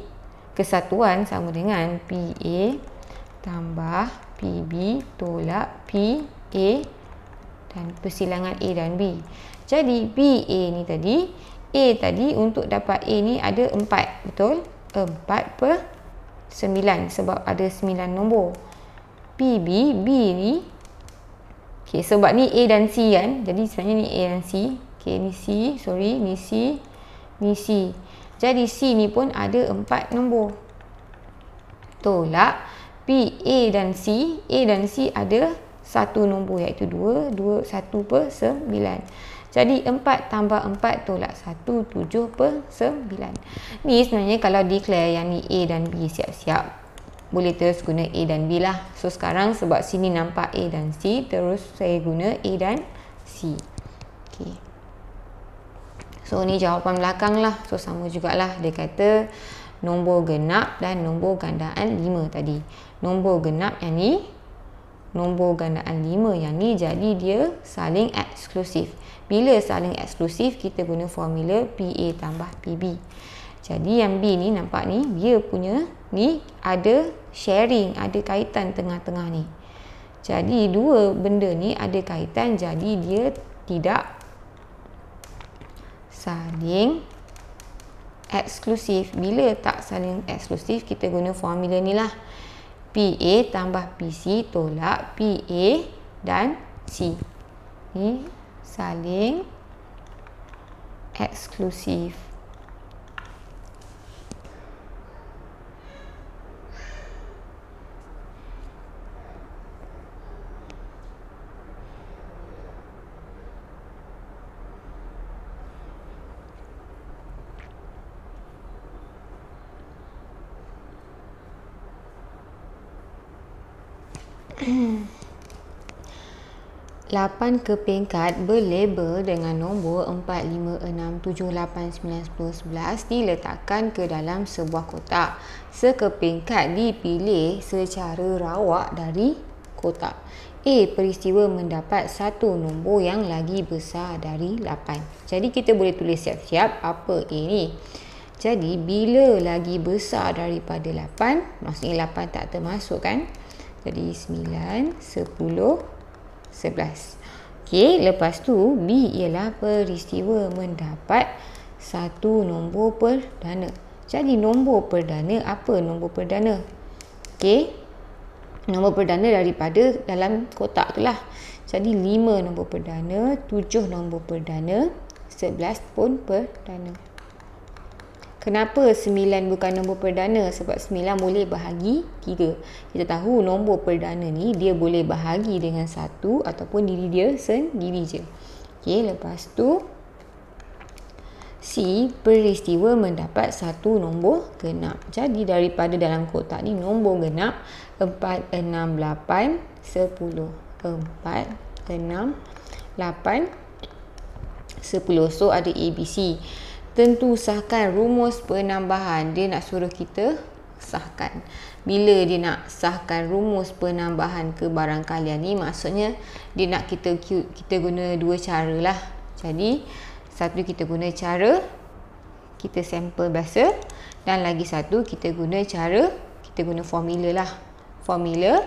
kesatuan sama dengan PA tambah PB tolak PA dan persilangan A dan B. Jadi BA ni tadi, A tadi untuk dapat A ni ada 4, betul? 4 per 9 sebab ada 9 nombor. PB, B ni, okay, sebab ni A dan C kan, jadi sebenarnya ni A dan C. Okay, ni C, sorry, ni C, ni C. Jadi C ni pun ada 4 nombor. Tolak P, A dan C. A dan C ada 1 nombor iaitu 2, 1 per 9. Jadi 4 tambah 4 tolak 1, 7 per 9. Ni sebenarnya kalau declare yang ni A dan B siap-siap, boleh terus guna A dan B lah. So sekarang sebab sini nampak A dan C, terus saya guna A dan C. Okay. So ni jawapan belakang lah. So sama jugalah. Dia kata nombor genap dan nombor gandaan 5 tadi. Nombor genap yang ni, nombor gandaan 5 yang ni, jadi dia saling eksklusif. Bila saling eksklusif, kita guna formula PA tambah PB. Jadi yang B ni nampak ni, dia punya ni ada sharing, ada kaitan tengah-tengah ni. Jadi dua benda ni ada kaitan, jadi dia tidak saling eksklusif. Bila tak saling eksklusif, kita guna formula ni lah. PA tambah PC tolak PA dan C. Ni saling eksklusif. Lapan kepingkat berlabel dengan nombor 4, 5, 6, 7, 8, 9, 10, 11 diletakkan ke dalam sebuah kotak. Sekepingkat dipilih secara rawak dari kotak. A. Peristiwa mendapat satu nombor yang lagi besar dari 8. Jadi kita boleh tulis siap-siap apa A ni. Jadi bila lagi besar daripada 8, maksudnya 8 tak termasuk kan? Jadi 9, 10, 11. Okey, lepas tu B ialah peristiwa mendapat satu nombor perdana. Jadi nombor perdana apa? Nombor perdana. Okey. Nombor perdana daripada dalam kotak tu lah. Jadi 5 nombor perdana, 7 nombor perdana, 11 pun perdana. Kenapa 9 bukan nombor perdana? Sebab 9 boleh bahagi 3. Kita tahu nombor perdana ni dia boleh bahagi dengan 1 ataupun diri dia sendiri je. Okey, lepas tu C. Peristiwa mendapat satu nombor genap. Jadi daripada dalam kotak ni nombor genap 4, 6, 8, 10. 4, 6, 8, 10. So ada ABC. Tentu sahkan rumus penambahan. Dia nak suruh kita sahkan. Bila dia nak sahkan rumus penambahan ke barang kalian ni, maksudnya dia nak kita guna dua cara lah. Jadi satu kita guna cara kita sampel biasa, dan lagi satu kita guna formula lah. Formula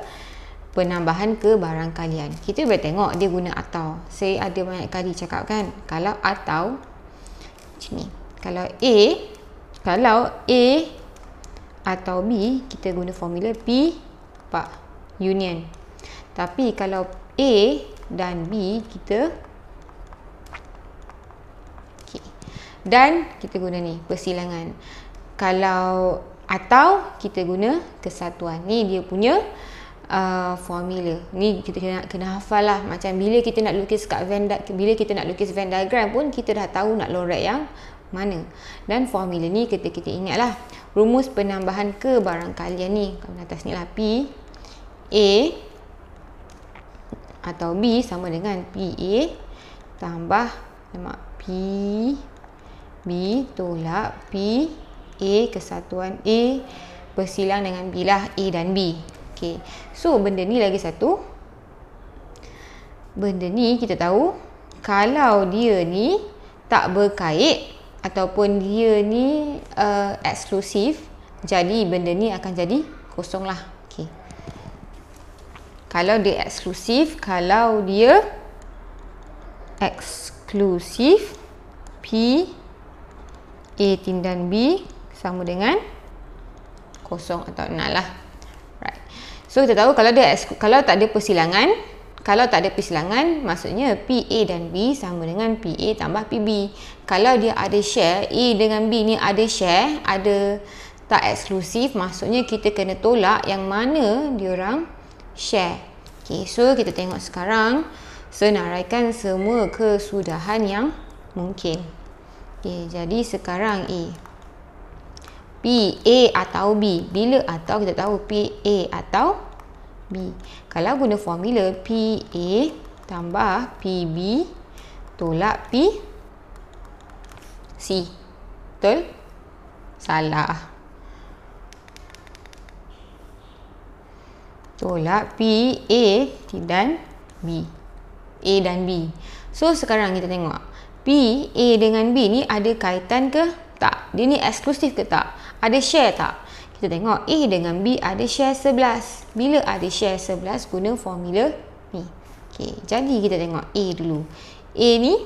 penambahan ke barang kalian. Kita boleh tengok dia guna atau. Saya ada banyak kali cakap kan, kalau atau macam ni. Kalau A atau B, kita guna formula P union. Tapi kalau A dan B kita dan kita guna ni persilangan. Kalau atau kita guna kesatuan. Ni dia punya formula. Ni kita kena hafal lah. Macam bila kita nak lukis Venn diagram pun kita dah tahu nak lorek yang mana. Dan formula ni kita ingat lah. Rumus penambahan ke barang kalian ni, kat atas ni lah, P A atau B sama dengan PA tambah P B tolak P A kesatuan A bersilang dengan B lah, A dan B. Okay. So benda ni lagi satu. Benda ni kita tahu kalau dia ni tak berkait ataupun dia ni eksklusif, jadi benda ni akan jadi kosong lah. Okay. Kalau dia eksklusif, P A tindan B sama dengan kosong atau nol lah. Right. So kita tahu kalau tak ada persilangan, maksudnya PA dan B sama dengan PA tambah PB. Kalau dia ada share, A dengan B ni ada share, ada tak eksklusif, maksudnya kita kena tolak yang mana diorang share. Okay, so kita tengok sekarang, senaraikan semua kesudahan yang mungkin. Okay, jadi sekarang A. PA atau B. Bila atau kita tahu PA atau B. Kalau guna formula PA tambah PB tolak PC. Betul? Salah. Tolak PA dan B. A dan B. So sekarang kita tengok PA dengan B ni ada kaitan ke tak? Dia ni eksklusif ke tak? Ada share tak? Kita tengok A dengan B ada share 11. Bila ada share 11, guna formula ni. Okay, jadi kita tengok A dulu. A ni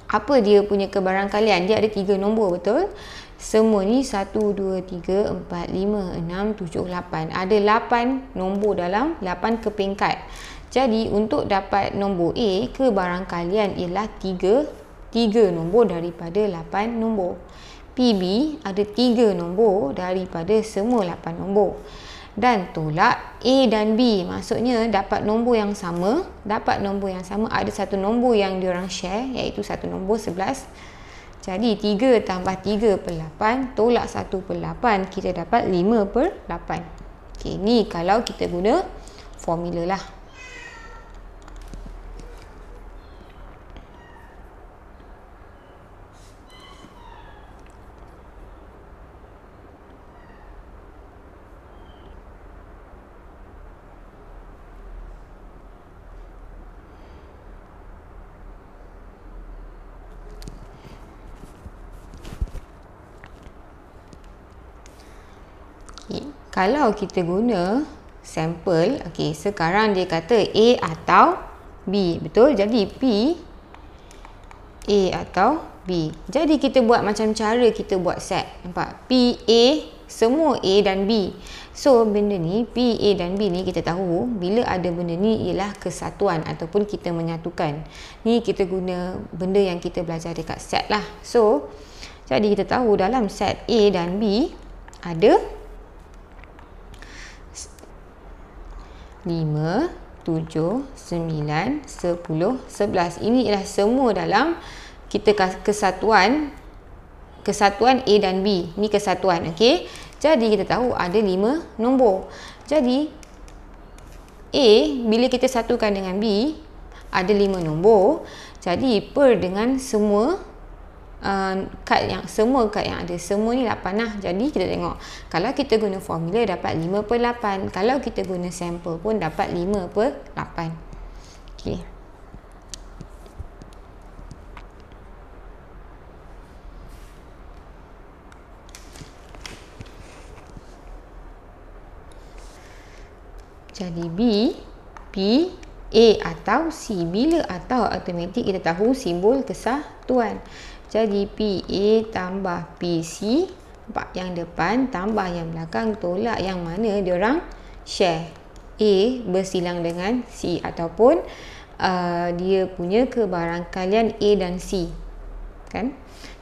apa dia punya kebarangkalian? Dia ada 3 nombor, betul? Semua ni 1, 2, 3, 4, 5, 6, 7, 8. Ada 8 nombor dalam 8 kepingkat. Jadi untuk dapat nombor A, kebarangkalian ialah 3 nombor daripada 8 nombor. PB ada 3 nombor daripada semua 8 nombor. Dan tolak A dan B, maksudnya dapat nombor yang sama. Ada satu nombor yang diorang share, iaitu satu nombor 11. Jadi 3 tambah 3 per 8 tolak 1 per 8, kita dapat 5 per 8. Okay, ni kalau kita guna formula lah. Kalau kita guna sampel, okey, sekarang dia kata A atau B, betul? Jadi P A atau B. Jadi kita buat macam cara kita buat set. Nampak? P A, semua A dan B. So benda ni P A dan B ni kita tahu bila ada benda ni ialah kesatuan ataupun kita menyatukan. Ni kita guna benda yang kita belajar dekat set lah. So jadi kita tahu dalam set A dan B ada 5, 7, 9, 10, 11. Ini ialah semua dalam kita kesatuan A dan B. Ini kesatuan, okey. Jadi kita tahu ada 5 nombor. Jadi A bila kita satukan dengan B ada 5 nombor. Jadi per dengan semua kad yang ada semua ni 8 lah. Jadi kita tengok kalau kita guna formula dapat 5/8, kalau kita guna sampel pun dapat 5/8. okey. Jadi B, A atau C. Bila atau automatik kita tahu simbol kesatuan. Jadi PA tambah PC, yang depan tambah yang belakang, tolak yang mana diorang share. A bersilang dengan C ataupun dia punya kebarangkalian A dan C. Kan?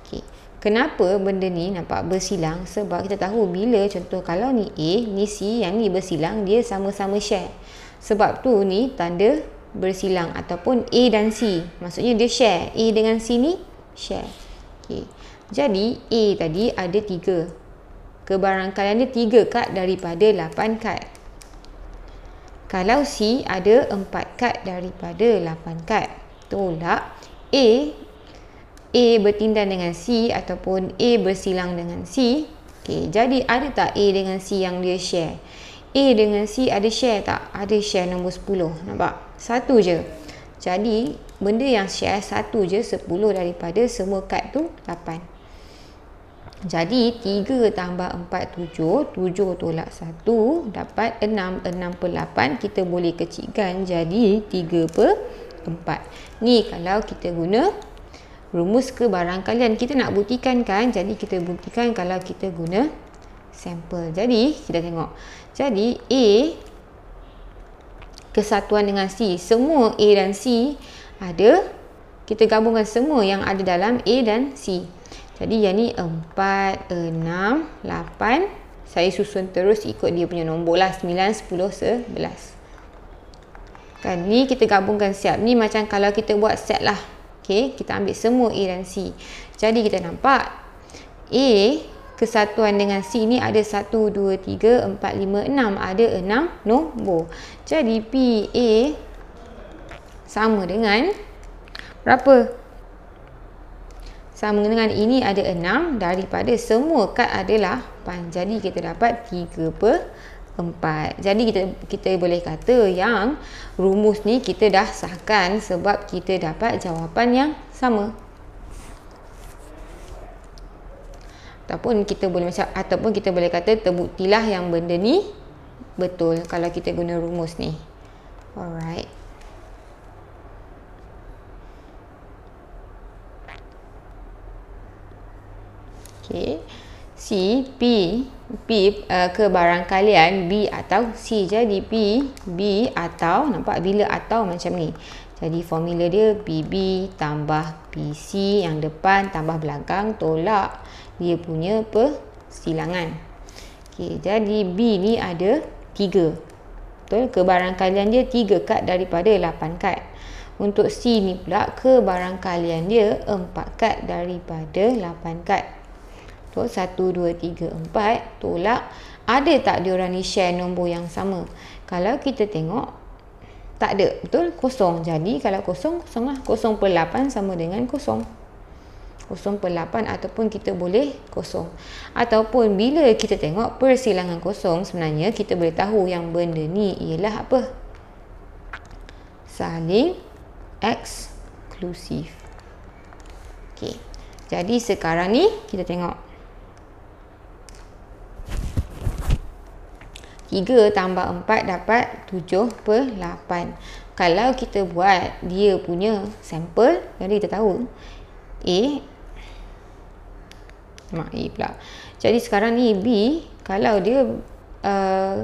Okay. Kenapa benda ni nampak bersilang? Sebab kita tahu bila contoh kalau ni A, ni C, yang ni bersilang, dia sama-sama share. Sebab tu ni tanda bersilang ataupun A dan C. Maksudnya dia share. A dengan C ni share. Okay. Jadi A tadi ada 3. Kebarangkalian dia 3 kad daripada 8 kad. Kalau C ada 4 kad daripada 8 kad. Tolak A bertindan dengan C ataupun A bersilang dengan C. Okay. Jadi ada tak A dengan C yang dia share? A dengan C ada share tak? Ada share nombor 10. Nampak? 1 je. Jadi benda yang share 1 je, 10 daripada semua kad tu 8. Jadi 3 tambah 4 7, 7 tolak 1 dapat 6. 6/8 kita boleh kecilkan jadi 3/4. Ni kalau kita guna rumus kebarangkalian. Kita nak buktikan kan? Jadi kita buktikan kalau kita guna sampel. Jadi kita tengok. Jadi A kesatuan dengan C. Semua A dan C ada. Kita gabungkan semua yang ada dalam A dan C. Jadi yang ni 4, 6, 8. Saya susun terus ikut dia punya nombor lah. 9, 10, 11. Kan ni kita gabungkan siap. Ni macam kalau kita buat set lah. Okay, kita ambil semua A dan C. Jadi kita nampak A kesatuan dengan C ni ada 1, 2, 3, 4, 5, 6. Ada 6 nombor. Jadi PA sama dengan berapa? Sama dengan ini ada 6 daripada semua kad adalah 8. Jadi kita dapat 3/4. Jadi kita boleh kata yang rumus ni kita dah sahkan sebab kita dapat jawapan yang sama. Ataupun kita boleh kata terbuktilah yang benda ni betul kalau kita guna rumus ni. Alright. Okay. C, P kebarangkalian B atau C. Jadi P, B atau, nampak bila atau macam ni. Jadi formula dia BB tambah PC yang depan tambah belakang tolak dia punya persilangan. Okay, jadi B ni ada 3. Betul? Kebarangkalian dia 3 kad daripada 8 kad. Untuk C ni pula kebarangkalian dia 4 kad daripada 8 kad. Betul? 1, 2, 3, 4 tolak. Ada tak diorang ni share nombor yang sama? Kalau kita tengok tak ada. Betul? Kosong. Jadi kalau kosong, kosong lah. 0/8 sama dengan kosong. 0/8 ataupun kita boleh kosong. Ataupun bila kita tengok persilangan kosong, sebenarnya kita boleh tahu yang benda ni ialah apa? Saling eksklusif. Okey. Jadi sekarang ni kita tengok. 3 tambah 4 dapat 7/8. Kalau kita buat dia punya sampel, jadi kita tahu A pula. Jadi sekarang ni B, kalau dia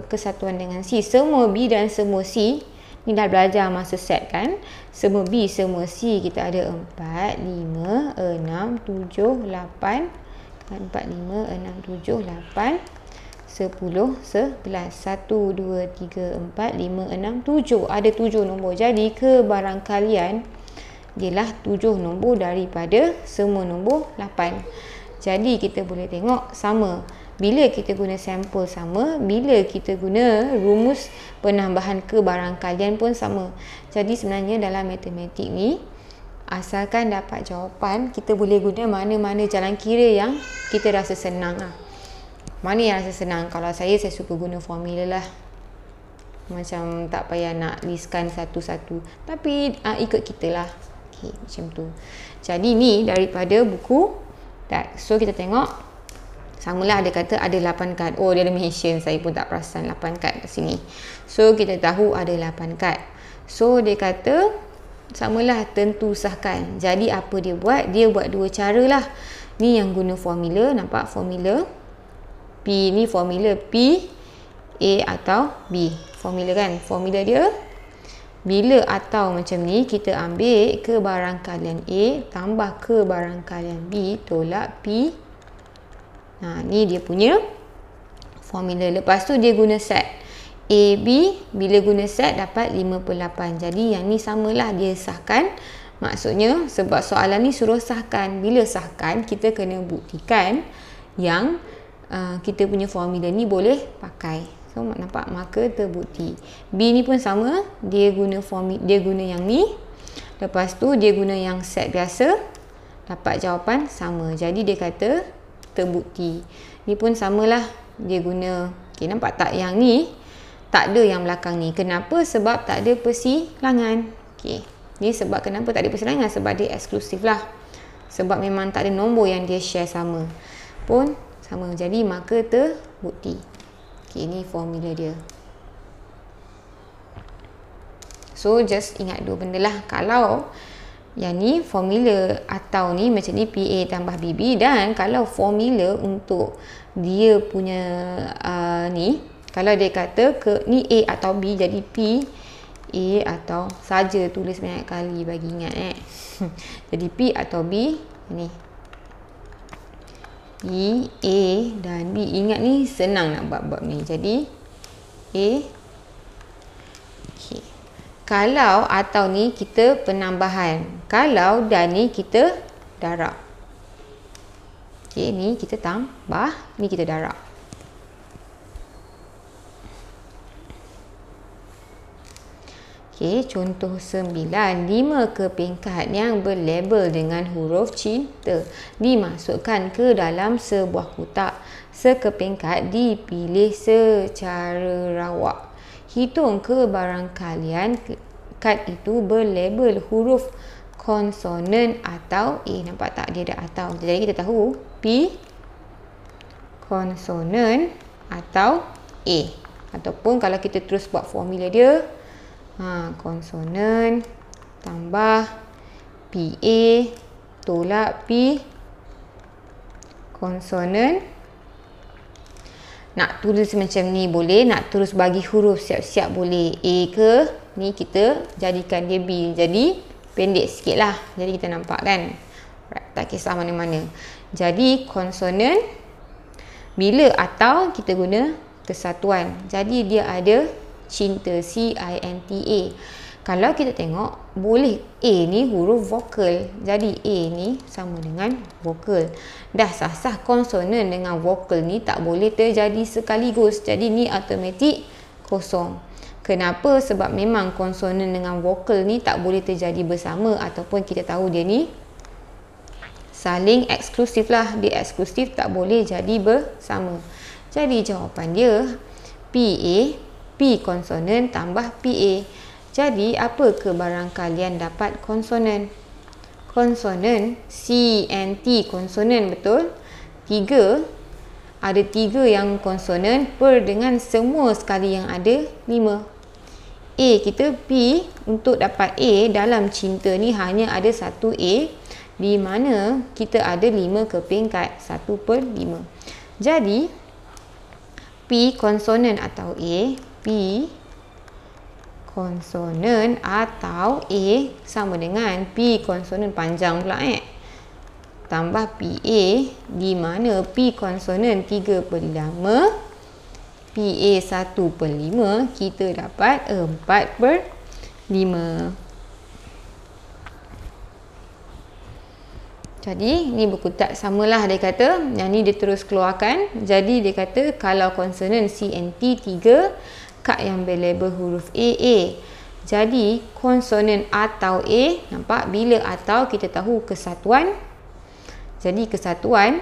kesatuan dengan C, semua B dan semua C, ni dah belajar masa set kan. Semua B, semua C kita ada 4, 5, 6, 7, 8. 4, 5, 6, 7, 8, 10, 11. 1, 2, 3, 4, 5, 6, 7. Ada 7 nombor. Jadi kebarangkalian ialah 7 nombor daripada semua nombor 8. Jadi kita boleh tengok sama. Bila kita guna sampel sama, bila kita guna rumus penambahan kebarangkalian pun sama. Jadi sebenarnya dalam matematik ni asalkan dapat jawapan, kita boleh guna mana-mana jalan kira yang kita rasa senang lah. Mana yang rasa senang? Kalau saya suka guna formula lah. Macam tak payah nak listkan satu-satu. Tapi ikut kita lah. Okay, macam tu. Jadi ni daripada buku DAT. So kita tengok. Samalah dia kata ada 8 kad. Oh, dia ada mention. Saya pun tak perasan 8 kad kat sini. So kita tahu ada 8 kad. So dia kata samalah tentu sahkan. Jadi apa dia buat? Dia buat dua cara lah. Ni yang guna formula. Nampak formula P ni formula P, A atau B. Formula kan? Formula dia bila atau macam ni, kita ambil kebarangkalian A tambah kebarangkalian B tolak P. Ni dia punya formula. Lepas tu dia guna set A, B. Bila guna set dapat 5/8. Jadi yang ni samalah dia sahkan. Maksudnya sebab soalan ni suruh sahkan. Bila sahkan, kita kena buktikan yang kita punya formula ni boleh pakai. So nampak, maka terbukti. B ni pun sama, dia guna yang ni. Lepas tu dia guna yang set biasa, dapat jawapan sama. Jadi dia kata terbukti. Ni pun samalah, dia guna. Okey, nampak tak yang ni tak ada yang belakang ni. Kenapa? Sebab tak ada persilangan. Okey. Ni sebab kenapa tak ada persilangan? Sebab dia eksklusif lah. Sebab memang tak ada nombor yang dia share sama. Pun sama. Jadi maka terbukti. Okey, ni formula dia. So just ingat dua benda lah. Kalau yang ni formula atau ni macam ni PA tambah BB, dan kalau formula untuk dia punya ni, kalau dia kata ni A atau B, jadi P A atau saja, tulis banyak kali bagi ingat jadi P atau B ni P, A dan B. Ingat ni senang nak buat ni. Jadi A. Okay. Kalau atau ni kita penambahan. Kalau dan ni kita darab. Okay, ni kita tambah, ni kita darab. Okay, contoh 9. 5 kepingkat yang berlabel dengan huruf cinta dimasukkan ke dalam sebuah kotak. Sekepingkat dipilih secara rawak. Hitung kebarangkalian kad itu berlabel huruf konsonan atau A. Nampak tak? Dia ada atau. Jadi kita tahu P konsonan atau A. Ataupun kalau kita terus buat formula dia, konsonan tambah PA tolak P konsonan. Nak tulis macam ni boleh, nak terus bagi huruf siap-siap boleh. A ke, ni kita jadikan dia B. Jadi pendek sikit lah. Jadi kita nampak kan, tak kisah mana-mana. Jadi konsonan, bila atau kita guna kesatuan. Jadi dia ada cinta, C-I-N-T-A. Kalau kita tengok, boleh A ni huruf vokal. Jadi A ni sama dengan vokal. Dah sah-sah konsonan dengan vokal ni tak boleh terjadi sekaligus. Jadi ni automatik kosong. Kenapa? Sebab memang konsonan dengan vokal ni tak boleh terjadi bersama, ataupun kita tahu dia ni saling eksklusif lah. Dia eksklusif, tak boleh jadi bersama. Jadi jawapan dia PA, P konsonan tambah PA. Jadi apa kebarangkalian dapat konsonan? Konsonan C&T konsonan, betul? 3. Ada 3 yang konsonan per dengan semua sekali yang ada 5. A kita P, untuk dapat A dalam cinta ni hanya ada satu A, di mana kita ada 5 kepingkat, 1/5. Jadi P konsonan atau A, P konsonan atau A sama dengan P konsonan panjang pula tambah PA, di mana P konsonan 3/5, PA 1/5, kita dapat 4/5. Jadi ni buku tak samalah, dia kata yang ni dia terus keluarkan. Jadi dia kata kalau konsonan CNT 3, kad yang berlabel huruf AA. Jadi konsonan atau A, nampak bila atau kita tahu kesatuan. Jadi kesatuan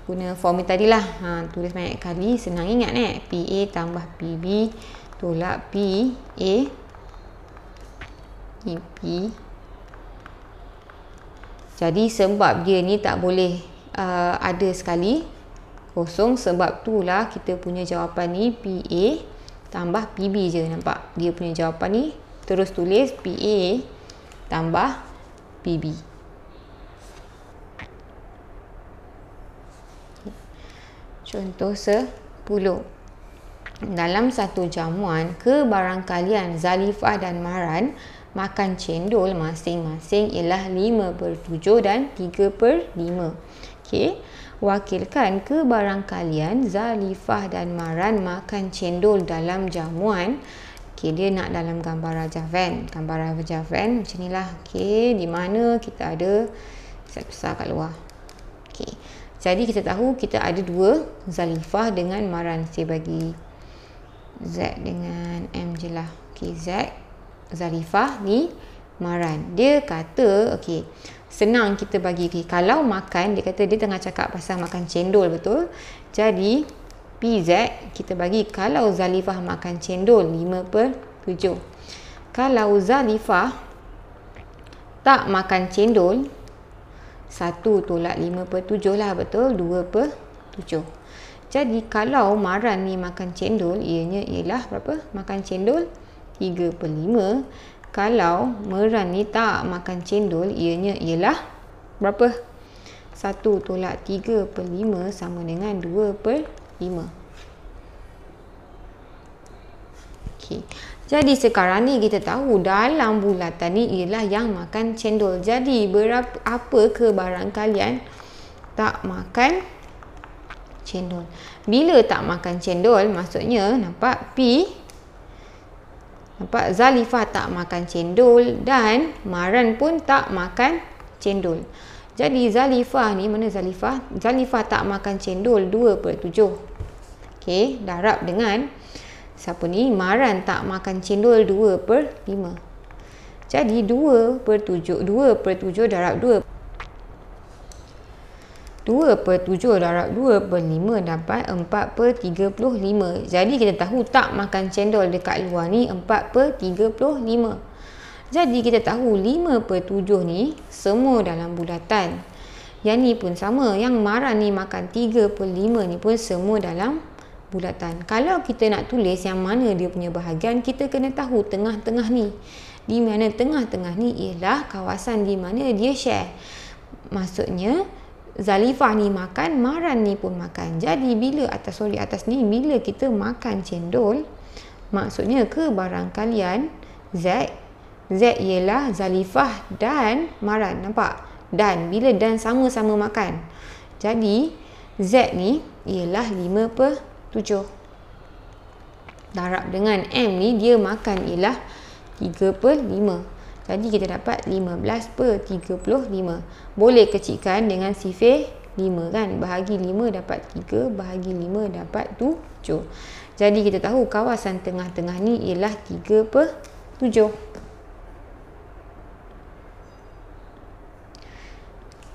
guna formula tadilah. Tulis banyak kali, senang ingat PA tambah PB tolak PA EP. Jadi sebab dia ni tak boleh ada sekali kosong, sebab itulah kita punya jawapan ni PA tambah PB je. Nampak dia punya jawapan ni, terus tulis PA tambah PB. Contoh 10. Dalam satu jamuan, kebarangkalian Zalifah dan Maran makan cendol masing-masing ialah 5/7 dan 3/5. Okey, wakilkan kebarangkalian Zalifah dan Maran makan cendol dalam jamuan. Okey, dia nak dalam gambar rajah van. Gambar rajah van macam inilah. Okey, di mana kita ada set besar kat luar. Okey. Jadi kita tahu kita ada dua, Zalifah dengan Maran. Saya bagi Z dengan M je lah. Okay, Z, Zalifah ni Maran. Dia kata, okay, senang kita bagi. Okay, kalau makan, dia kata dia tengah cakap pasal makan cendol, betul? Jadi PZ kita bagi kalau Zalifah makan cendol 5/7. Kalau Zalifah tak makan cendol, 1 tolak 5/7 lah, betul? 2/7. Jadi kalau Maran ni makan cendol, ianya ialah berapa? Makan cendol 3/5. Kalau Maran ni tak makan cendol, ianya ialah berapa? 1 tolak 3/5 sama dengan 2/5. Okey. Jadi sekarang ni kita tahu dalam bulatan ni ialah yang makan cendol. Jadi apa kebarangkalian tak makan cendol? Bila tak makan cendol, maksudnya nampak P, nampak Zalifah tak makan cendol dan Maran pun tak makan cendol. Jadi Zalifah ni, mana Zalifah? Zalifah tak makan cendol 2/7. Okey, darab dengan siapa ni? Maran tak makan cendol 2/5. Jadi 2/7 darab 2. 2/7 darab 2/5 dapat 4/35. Jadi kita tahu tak makan cendol dekat luar ni 4/35. Jadi kita tahu 5/7 ni semua dalam bulatan. Yang ni pun sama. Yang Maran ni makan 3/5 ni pun semua dalam bulatan. Kalau kita nak tulis yang mana dia punya bahagian, kita kena tahu tengah-tengah ni. Di mana tengah-tengah ni ialah kawasan di mana dia share. Maksudnya Zalifah ni makan, Maran ni pun makan. Jadi bila atas ni, bila kita makan cendol, maksudnya kebarangkalian Z ialah Zalifah dan Maran. Nampak? Dan bila dan sama-sama makan, jadi Z ni ialah 5/7. Darab dengan M ni dia makan ialah 3/5. Jadi kita dapat 15/35. Boleh kecilkan dengan sifir 5 kan. Bahagi 5 dapat 3, bahagi 5 dapat 7. Jadi kita tahu kawasan tengah-tengah ni ialah 3/7.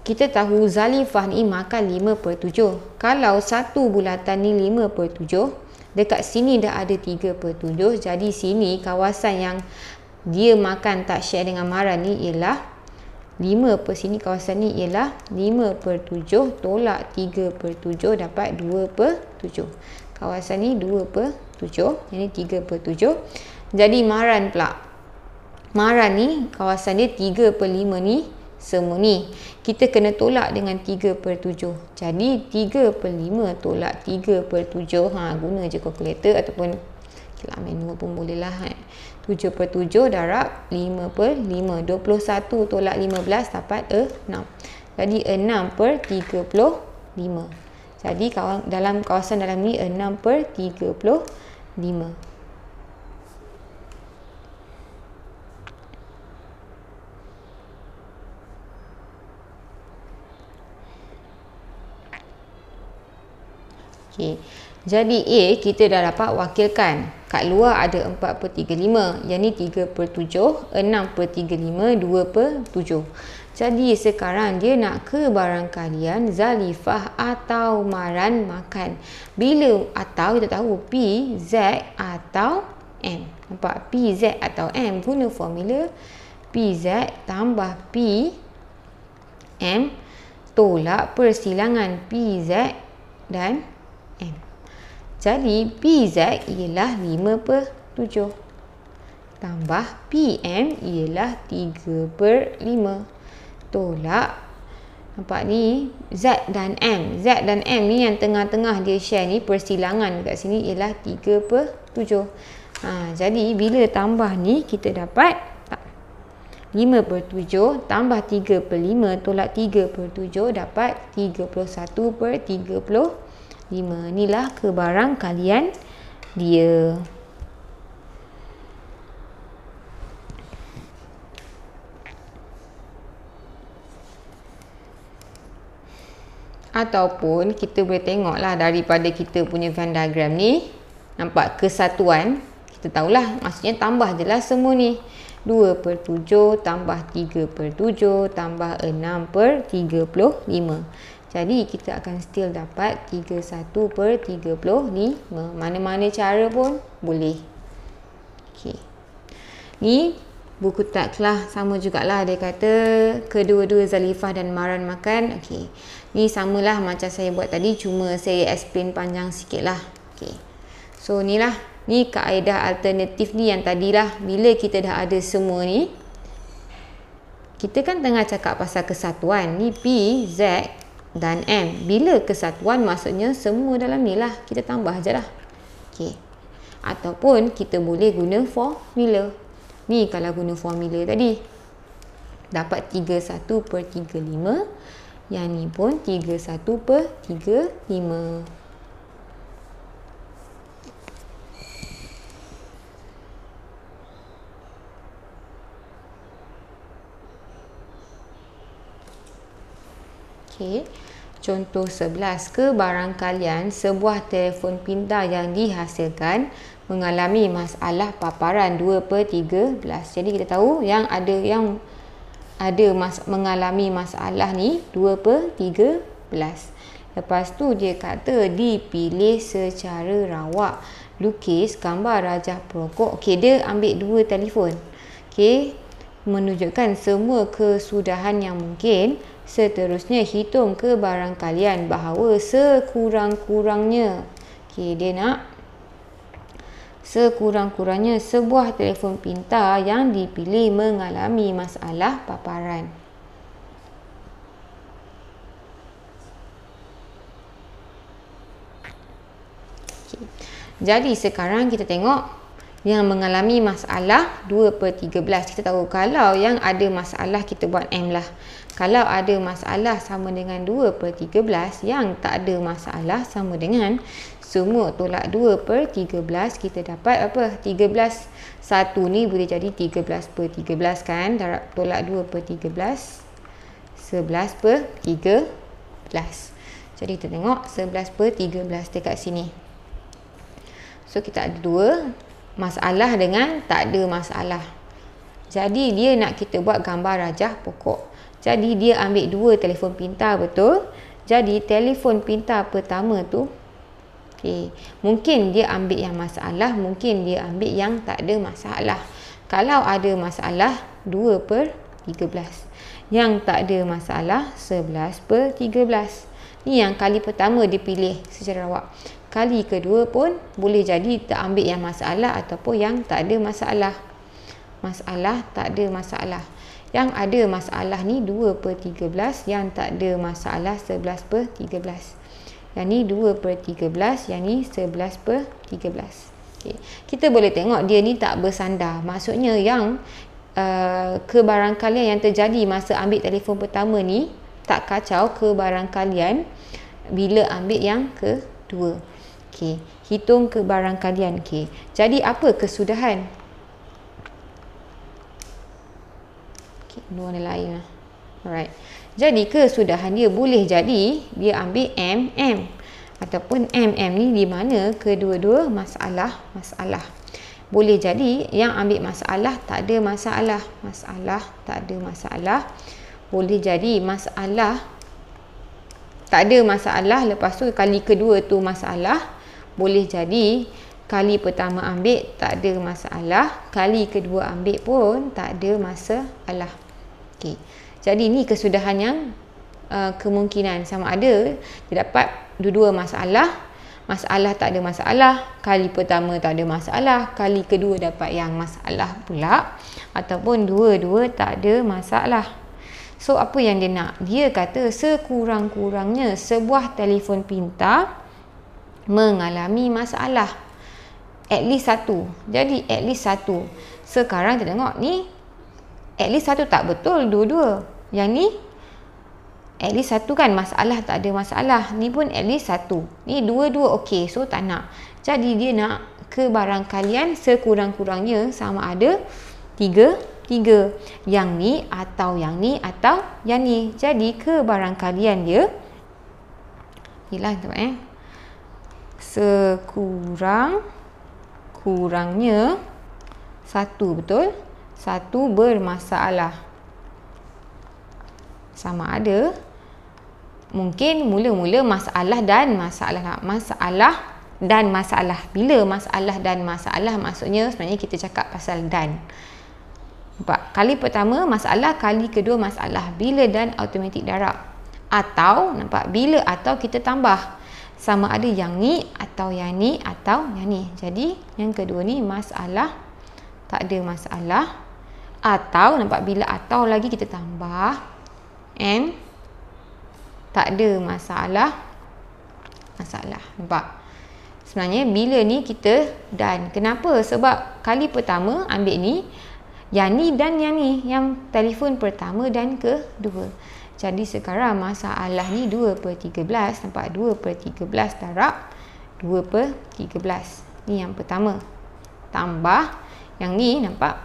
Kita tahu Zalifah ni makan 5/7. Kalau satu bulatan ni 5/7, dekat sini dah ada 3/7. Jadi sini kawasan yang dia makan tak share dengan Maran ni ialah 5 per sini, kawasan ni ialah 5/7 tolak 3/7 dapat 2/7. Kawasan ni 2/7, ini 3/7. Jadi Maran pula, Maran ni kawasan dia 3/5 ni semua ni. Kita kena tolak dengan 3/7. Jadi 3/5 tolak 3/7. Guna je kalkulator ataupun manual pun boleh lah. 7/7 darab 5/5. 21 tolak 15 dapat 6. Jadi 6/35. Jadi dalam kawasan dalam ni 6/35. Okay. Jadi A kita dah dapat wakilkan. kat luar ada 4/35. Yang ni 3/7, 6/35, 2/7. Jadi sekarang dia nak ke barangkalian Zalifah atau Maran makan. Bila atau kita tahu P, Z atau M. Nampak? P, Z atau M. Guna formula PZ tambah P, M tolak persilangan PZ dan M. Jadi PZ ialah 5/7 tambah PM ialah 3/5 tolak, nampak ni, Z dan M. Z dan M ni yang tengah-tengah dia share ni, persilangan kat sini ialah 3/7. Jadi bila tambah ni kita dapat 5/7 tambah 3/5 tolak 3/7 dapat 31/35. Inilah kebarangkalian dia. Ataupun kita boleh tengoklah daripada kita punya Venn diagram ni, nampak kesatuan, kita tahulah maksudnya tambah je lah semua ni. 2/7 tambah 3/7 tambah 6/35. Jadi kita akan still dapat 31/35. Mana-mana cara pun boleh. Okey. Ni buku teks lah, sama jugalah dia kata kedua-dua Zalifah dan Maran makan. Okey. Ni samalah macam saya buat tadi, cuma saya explain panjang sikit lah. Okey. So ni lah, ni kaedah alternatif ni yang tadilah. Bila kita dah ada semua ni, kita kan tengah cakap pasal kesatuan. Ni P, Z dan M. Bila kesatuan maksudnya semua dalam ni lah, kita tambah je lah. Okey. Ataupun kita boleh guna formula. Ni kalau guna formula tadi, dapat 31/35. Yang ni pun 31/35. Okey. Contoh 11, kebarangkalian sebuah telefon pintar yang dihasilkan mengalami masalah paparan 2/13. Jadi kita tahu yang ada mengalami masalah ni 2/13. Lepas tu dia kata dipilih secara rawak lukis gambar rajah perokok. Okey, dia ambil dua telefon. Okey, menunjukkan semua kesudahan yang mungkin. Seterusnya hitung kebarangkalian bahawa sekurang-kurangnya, okey, dia nak sekurang-kurangnya sebuah telefon pintar yang dipilih mengalami masalah paparan. Okay. Jadi sekarang kita tengok yang mengalami masalah 2/13. Kita tahu kalau yang ada masalah kita buat M lah. Kalau ada masalah sama dengan 2/13, yang tak ada masalah sama dengan semua tolak 2/13, kita dapat apa? 13. Satu ni boleh jadi 13/13 kan? Tolak 2/13, 11/13. Jadi kita tengok 11/13 dekat sini. So kita ada dua masalah dengan tak ada masalah. Jadi dia nak kita buat gambar rajah pokok. Jadi dia ambil dua telefon pintar, betul? Jadi telefon pintar pertama tu, okey, mungkin dia ambil yang masalah, mungkin dia ambil yang tak ada masalah. Kalau ada masalah 2/13. Yang tak ada masalah 11/13. Ni yang kali pertama dipilih secara rawak. Kali kedua pun boleh jadi tak ambil yang masalah ataupun yang tak ada masalah. Masalah tak ada masalah. Yang ada masalah ni 2/13, yang tak ada masalah 11/13. Yang ni 2/13, yang ni 11/13. Okay. Kita boleh tengok dia ni tak bersandar. Maksudnya yang kebarangkalian yang terjadi masa ambil telefon pertama ni tak kacau kebarangkalian bila ambil yang kedua. Okay. Hitung kebarangkalian. Okay. Jadi apa kesudahan? Warna lain lah. Alright. Jadi kesudahan dia boleh jadi dia ambil MM ataupun MM ni di mana kedua-dua masalah. Boleh jadi yang ambil masalah tak ada masalah. Masalah tak ada masalah. Boleh jadi masalah tak ada masalah, lepas tu kali kedua tu masalah. Boleh jadi kali pertama ambil tak ada masalah, kali kedua ambil pun tak ada masalah. Okey. Jadi ni kesudahan yang kemungkinan sama ada dia dapat dua-dua masalah. Masalah tak ada masalah, kali pertama tak ada masalah, kali kedua dapat yang masalah pula, ataupun dua-dua tak ada masalah. So apa yang dia nak? Dia kata sekurang-kurangnya sebuah telefon pintar mengalami masalah. At least satu. Jadi at least satu. Sekarang kita tengok ni at least satu tak betul, dua-dua. Yang ni at least satu kan, masalah tak ada masalah. Ni pun at least satu. Ni dua-dua okey, so tak nak. Jadi dia nak kebarangkalian sekurang-kurangnya sama ada tiga. Yang ni atau yang ni atau yang ni. Jadi kebarangkalian dia ialah sekurang-kurangnya satu, betul? Satu bermasalah. Sama ada mungkin mula-mula masalah dan masalah. Masalah dan masalah. Bila masalah dan masalah, maksudnya sebenarnya kita cakap pasal dan. Nampak? Kali pertama masalah, kali kedua masalah. Bila dan automatik darab. Atau, nampak? Bila atau kita tambah. Sama ada yang ni atau yang ni atau yang ni. Jadi, yang kedua ni masalah, tak ada masalah. Atau, nampak? Bila atau lagi kita tambah. And, tak ada masalah. Masalah. Nampak? Sebenarnya, bila ni kita dan. Kenapa? Sebab kali pertama ambil ni. Yang ni dan yang ni. Yang telefon pertama dan kedua. Jadi sekarang masalah ni 2/13. Nampak 2/13 darab 2/13. Ni yang pertama. Tambah. Yang ni nampak.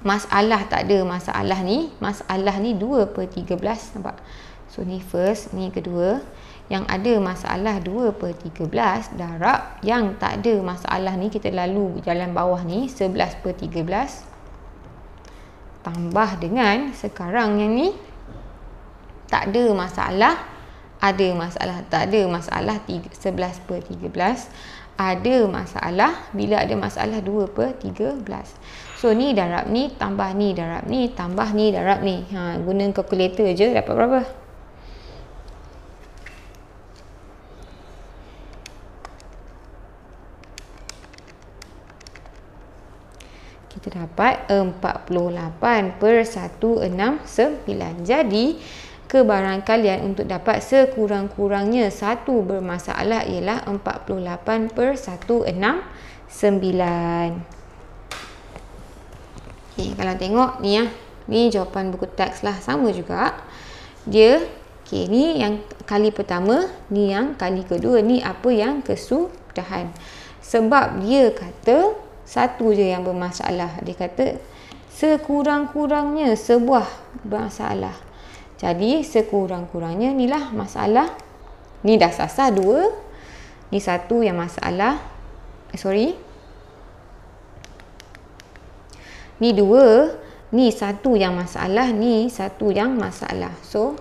Masalah tak ada masalah ni. Masalah ni 2/13. Nampak. So ni first. Ni kedua. Yang ada masalah 2/13 darab. Yang tak ada masalah ni. Kita lalu jalan bawah ni. 11/13. Tambah dengan sekarang yang ni tak ada masalah, ada masalah, tak ada masalah 11/13. Ada masalah, bila ada masalah 2/13. So ni darab ni, tambah ni darab ni, tambah ni darab ni. Guna kalkulator je dapat berapa? Kita dapat 48/169. Jadi, kebarangkalian untuk dapat sekurang-kurangnya satu bermasalah ialah 48/169. Okay, kalau tengok ni ni jawapan buku teks lah. Sama juga. Dia, okay, ni yang kali pertama, ni yang kali kedua. Ni apa yang kesudahan. Sebab dia kata satu je yang bermasalah. Dia kata sekurang-kurangnya sebuah masalah. Jadi sekurang-kurangnya ni lah masalah. Ni dah sasar dua. Ni satu yang masalah. Ni dua. Ni satu yang masalah. Ni satu yang masalah. So,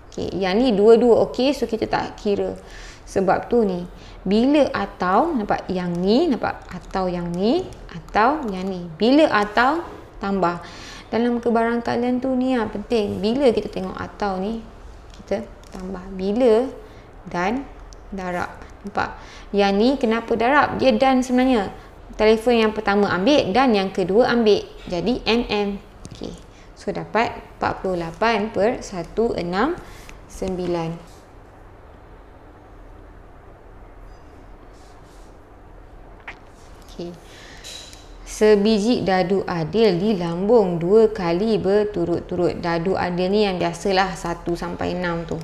okay, yang ni dua-dua okey. So kita tak kira. Sebab tu ni. Bila atau, nampak yang ni, nampak atau yang ni, atau yang ni. Bila atau, tambah. Dalam kebarangkalian tu ni penting. Bila kita tengok atau ni, kita tambah. Bila dan darab. Nampak? Yang ni kenapa darab? Dia dan sebenarnya. Telefon yang pertama ambil dan yang kedua ambil. Jadi MM. Okay. So dapat 48/169. Sebiji dadu adil dilambung 2 kali berturut-turut. Dadu adil ni yang biasalah 1 sampai 6 tu.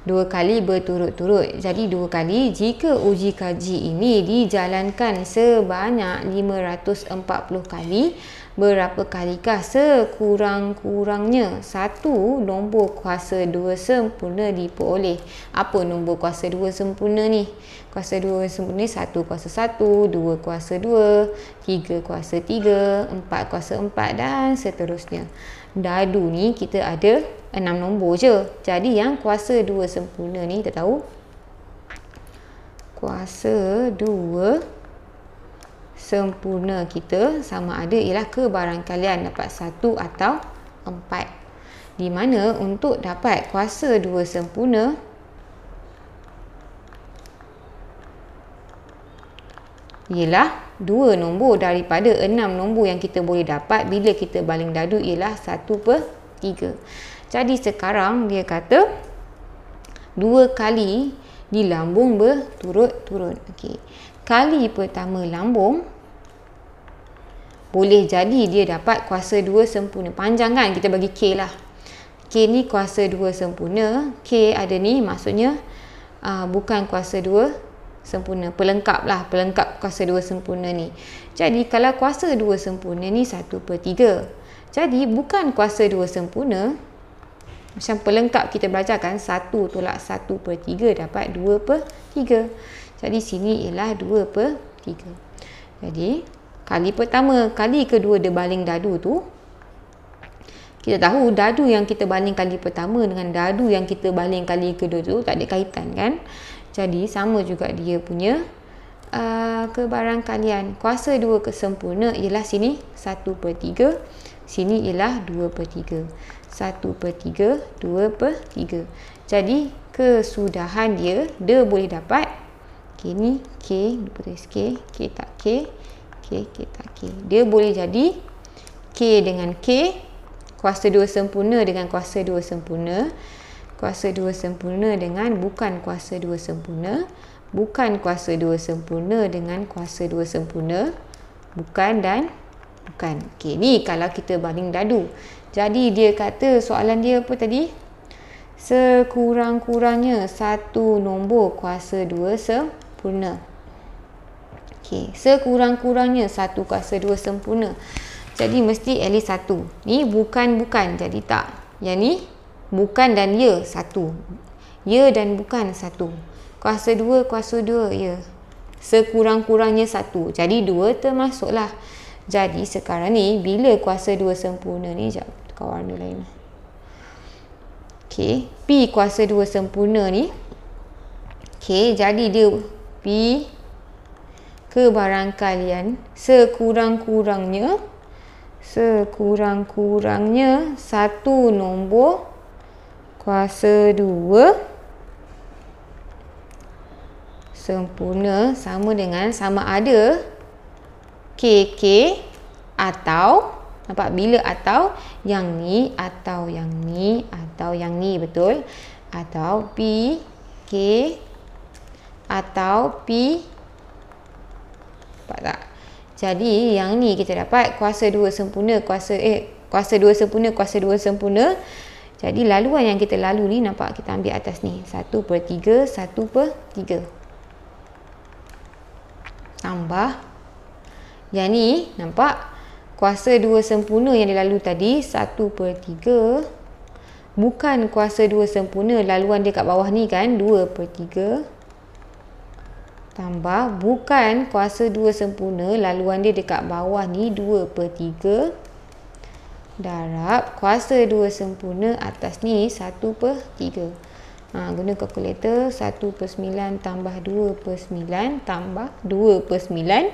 2 kali berturut-turut. Jadi 2 kali. Jika uji kaji ini dijalankan sebanyak 540 kali, Berapa kalikah sekurang-kurangnya satu nombor kuasa 2 sempurna diperoleh? Apa nombor kuasa 2 sempurna ni? Kuasa 2 sempurna ni 1 kuasa 1, 2 kuasa 2, 3 kuasa 3, 4 kuasa 4 dan seterusnya. Dadu ni kita ada 6 nombor je. Jadi yang kuasa 2 sempurna ni kita tahu kuasa 2 sempurna kita sama ada ialah kebarangkalian dapat 1 atau 4. Di mana untuk dapat kuasa 2 sempurna ialah 2 nombor daripada 6 nombor yang kita boleh dapat bila kita baling dadu ialah 1/3. Jadi sekarang dia kata 2 kali dilambung berturut-turut. Okey. Kali pertama lambung boleh jadi dia dapat kuasa 2 sempurna. Panjang kan? Kita bagi K lah. K ni kuasa 2 sempurna. K ada ni maksudnya bukan kuasa 2 sempurna. Pelengkap lah. Pelengkap kuasa 2 sempurna ni. Jadi kalau kuasa 2 sempurna ni 1/3. Jadi bukan kuasa 2 sempurna. Macam pelengkap kita belajar kan. 1 tolak 1/3 dapat 2/3. Jadi sini ialah 2/3. Jadi kali pertama, kali kedua dia baling dadu tu, kita tahu dadu yang kita baling kali pertama dengan dadu yang kita baling kali kedua tu tak ada kaitan kan. Jadi sama juga dia punya kebarangkalian. Kuasa 2 kesempurna ialah sini 1/3, sini ialah 2/3. 1/3, 2/3. Jadi kesudahan dia boleh dapat K ni K, tulis K, K tak K, K, K tak K. Dia boleh jadi K dengan K, kuasa 2 sempurna dengan kuasa 2 sempurna, kuasa 2 sempurna dengan bukan kuasa 2 sempurna, bukan kuasa 2 sempurna dengan kuasa 2 sempurna, bukan dan bukan. Okey, ni kalau kita baling dadu. Jadi dia kata soalan dia apa tadi? Sekurang-kurangnya satu nombor kuasa 2 sempurna. Okey, sekurang-kurangnya satu kuasa 2 sempurna. Jadi mesti at least 1. Ni bukan, jadi tak. Yang ni bukan dan ya, 1. Ya dan bukan 1. Kuasa 2, kuasa 2, ya. Sekurang-kurangnya 1. Jadi 2 termasuklah. Jadi sekarang ni bila kuasa 2 sempurna ni, sekejap tukar warna lain. Okey, P kuasa 2 sempurna ni. Okey, jadi dia P kebarangkalian sekurang-kurangnya satu nombor kuasa 2 sempurna sama dengan sama ada KK atau nampak bila atau yang ni atau yang ni atau yang ni, betul? Atau P K atau P, nampak tak? Jadi yang ni kita dapat kuasa 2 sempurna kuasa 2 sempurna kuasa 2 sempurna. Jadi laluan yang kita lalu ni nampak kita ambil atas ni 1/3 1/3 tambah yang ni nampak kuasa 2 sempurna yang dilalu tadi 1/3 bukan kuasa 2 sempurna laluan dia kat bawah ni kan 2/3 tambah bukan kuasa 2 sempurna laluan dia dekat bawah ni 2/3 darab kuasa 2 sempurna atas ni 1/3. Guna kalkulator 1/9 tambah 2/9 tambah 2/9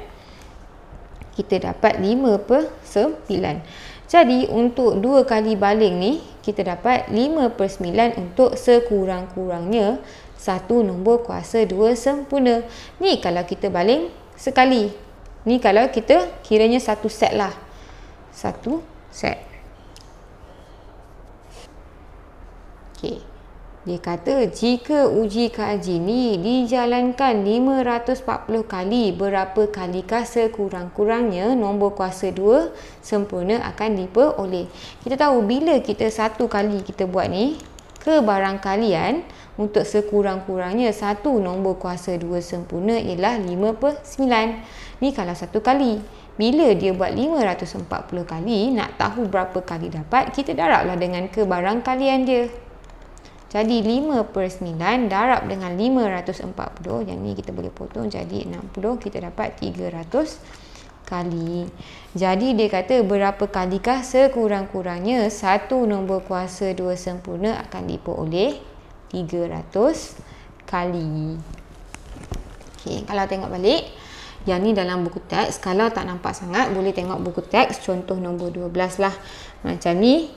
kita dapat 5/9. Jadi untuk 2 kali baling ni kita dapat 5/9 untuk sekurang-kurangnya satu nombor kuasa 2 sempurna. Ni kalau kita baling sekali. Ni kalau kita kiranya satu set lah. Satu set. Okey. Dia kata jika uji kaji ni dijalankan 540 kali, berapa kalikah sekurang-kurangnya nombor kuasa 2 sempurna akan diperoleh. Kita tahu bila kita satu kali kita buat ni, kebarangkalian untuk sekurang-kurangnya satu nombor kuasa 2 sempurna ialah 5/9. Ni kalau satu kali. bila dia buat 540 kali, nak tahu berapa kali dapat, kita darablah dengan kebarangkalian dia. Jadi 5 per 9 darab dengan 540, yang ni kita boleh potong jadi 60, kita dapat 300 kali. Jadi dia kata berapa kalikah sekurang-kurangnya satu nombor kuasa 2 sempurna akan diperoleh 300 kali. Okey, kalau tengok balik, yang ni dalam buku teks. Kalau tak nampak sangat, boleh tengok buku teks contoh nombor 12 lah. Macam ni.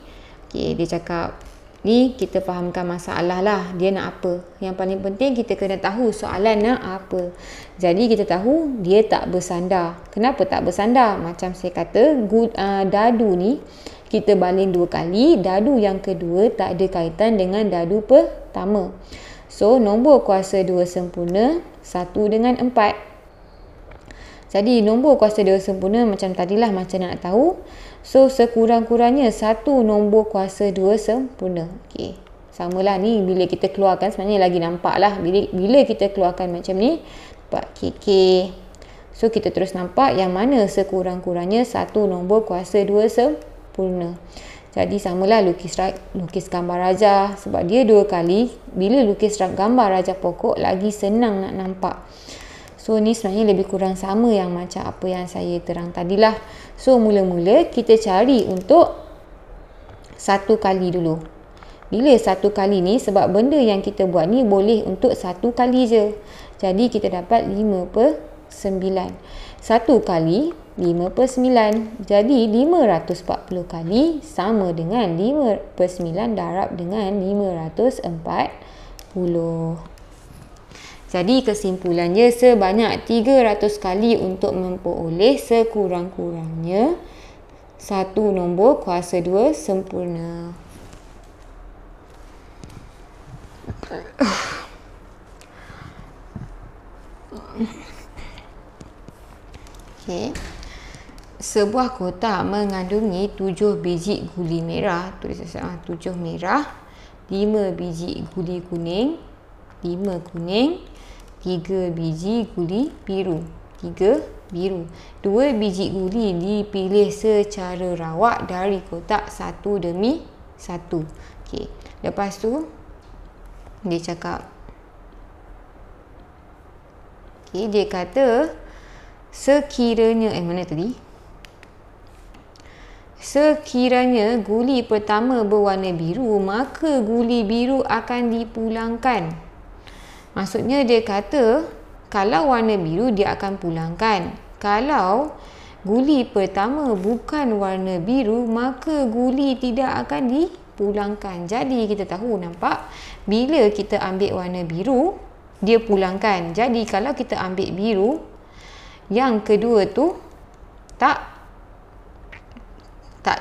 Okey, dia cakap ni kita fahamkan masalah lah. Dia nak apa? Yang paling penting kita kena tahu soalan nak apa. Jadi kita tahu dia tak bersandar. Kenapa tak bersandar? Macam saya kata, dadu ni kita baling 2 kali. Dadu yang kedua tak ada kaitan dengan dadu pertama. So, nombor kuasa 2 sempurna 1 dengan 4. Jadi, nombor kuasa 2 sempurna macam tadilah, macam nak tahu. So, sekurang-kurangnya satu nombor kuasa 2 sempurna. Okey, samalah ni bila kita keluarkan sebenarnya lagi nampak lah. Bila kita keluarkan macam ni, dapat KK. So, kita terus nampak yang mana sekurang-kurangnya satu nombor kuasa 2 sempurna. Jadi, samalah lukis gambar rajah. Sebab dia 2 kali, bila lukis gambar rajah pokok, lagi senang nak nampak. So, ni sebenarnya lebih kurang sama yang macam apa yang saya terang tadilah. So, mula-mula kita cari untuk 1 kali dulu. Bila 1 kali ni, sebab benda yang kita buat ni boleh untuk 1 kali je. Jadi, kita dapat 5 per 9. 1 kali 5 per 9. Jadi, 540 kali sama dengan 5 per 9 darab dengan 540. Jadi kesimpulannya sebanyak 300 kali untuk memperoleh sekurang-kurangnya satu nombor kuasa 2 sempurna. Okey. Sebuah kotak mengandungi 7 biji guli merah, tulis 7 merah, 5 biji guli kuning, 5 kuning, 3 biji guli biru, 3 biru. 2 biji guli dipilih secara rawak dari kotak satu demi satu. Okey. Lepas tu dia cakap, okey, dia kata sekiranya mana tadi? Sekiranya guli pertama berwarna biru, maka guli biru akan dipulangkan. Maksudnya dia kata kalau warna biru dia akan pulangkan. Kalau guli pertama bukan warna biru, maka guli tidak akan dipulangkan. Jadi kita tahu, nampak, bila kita ambil warna biru dia pulangkan. Jadi kalau kita ambil biru, yang kedua tu tak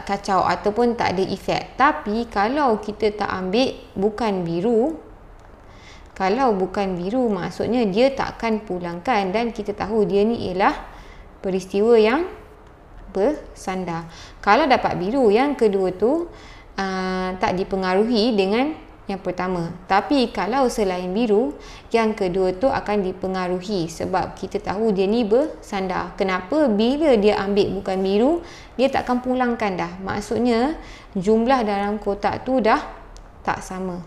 kacau ataupun tak ada efek. Tapi kalau kita tak ambil bukan biru, kalau bukan biru, maksudnya dia takkan pulangkan. Dan kita tahu dia ni ialah peristiwa yang bersandar. Kalau dapat biru, yang kedua tu tak dipengaruhi dengan yang pertama. Tapi kalau selain biru, yang kedua tu akan dipengaruhi. Sebab kita tahu dia ni bersandar. Kenapa? Bila dia ambil bukan biru, dia takkan pulangkan dah. Maksudnya jumlah dalam kotak tu dah tak sama.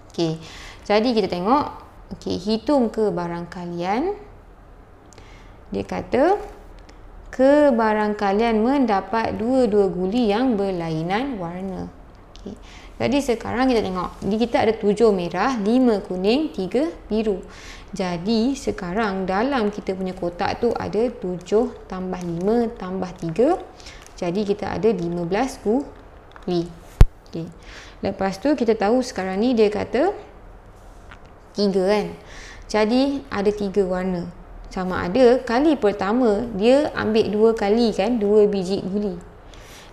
Okey. Jadi kita tengok, okey, hitung kebarangkalian. Dia kata kebarangkalian mendapat dua-dua guli yang berlainan warna. Okey. Jadi sekarang kita tengok, kita ada 7 merah, 5 kuning, 3 biru. Jadi sekarang dalam kita punya kotak tu ada 7 tambah 5 tambah 3. Jadi kita ada 15 guli. Okey. Lepas tu kita tahu sekarang ni dia kata 3 kan. Jadi ada 3 warna. Sama ada kali pertama dia ambil 2 kali kan, 2 biji guli.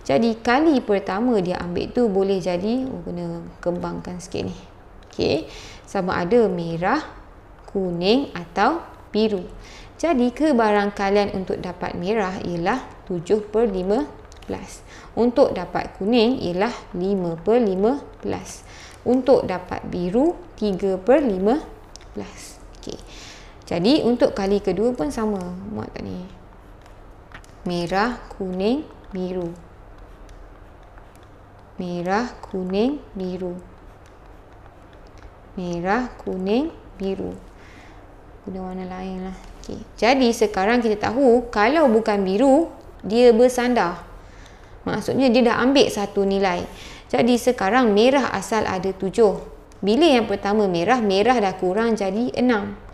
Jadi kali pertama dia ambil tu boleh jadi, kena kembangkan sikit ni. Okey. Sama ada merah, kuning atau biru. Jadi kebarangkalian untuk dapat merah ialah 7 per 15. Untuk dapat kuning ialah 5 per 15. Untuk dapat biru 3 per 15. Okey. Jadi untuk kali kedua pun sama. Muat tak ni? merah, kuning, biru. Merah, kuning, biru. Merah, kuning, biru. Guna warna lain lah. Okay. Jadi sekarang kita tahu kalau bukan biru, dia bersandar. Maksudnya dia dah ambil satu nilai. Jadi sekarang merah asal ada 7. Bila yang pertama merah, merah dah kurang jadi 6.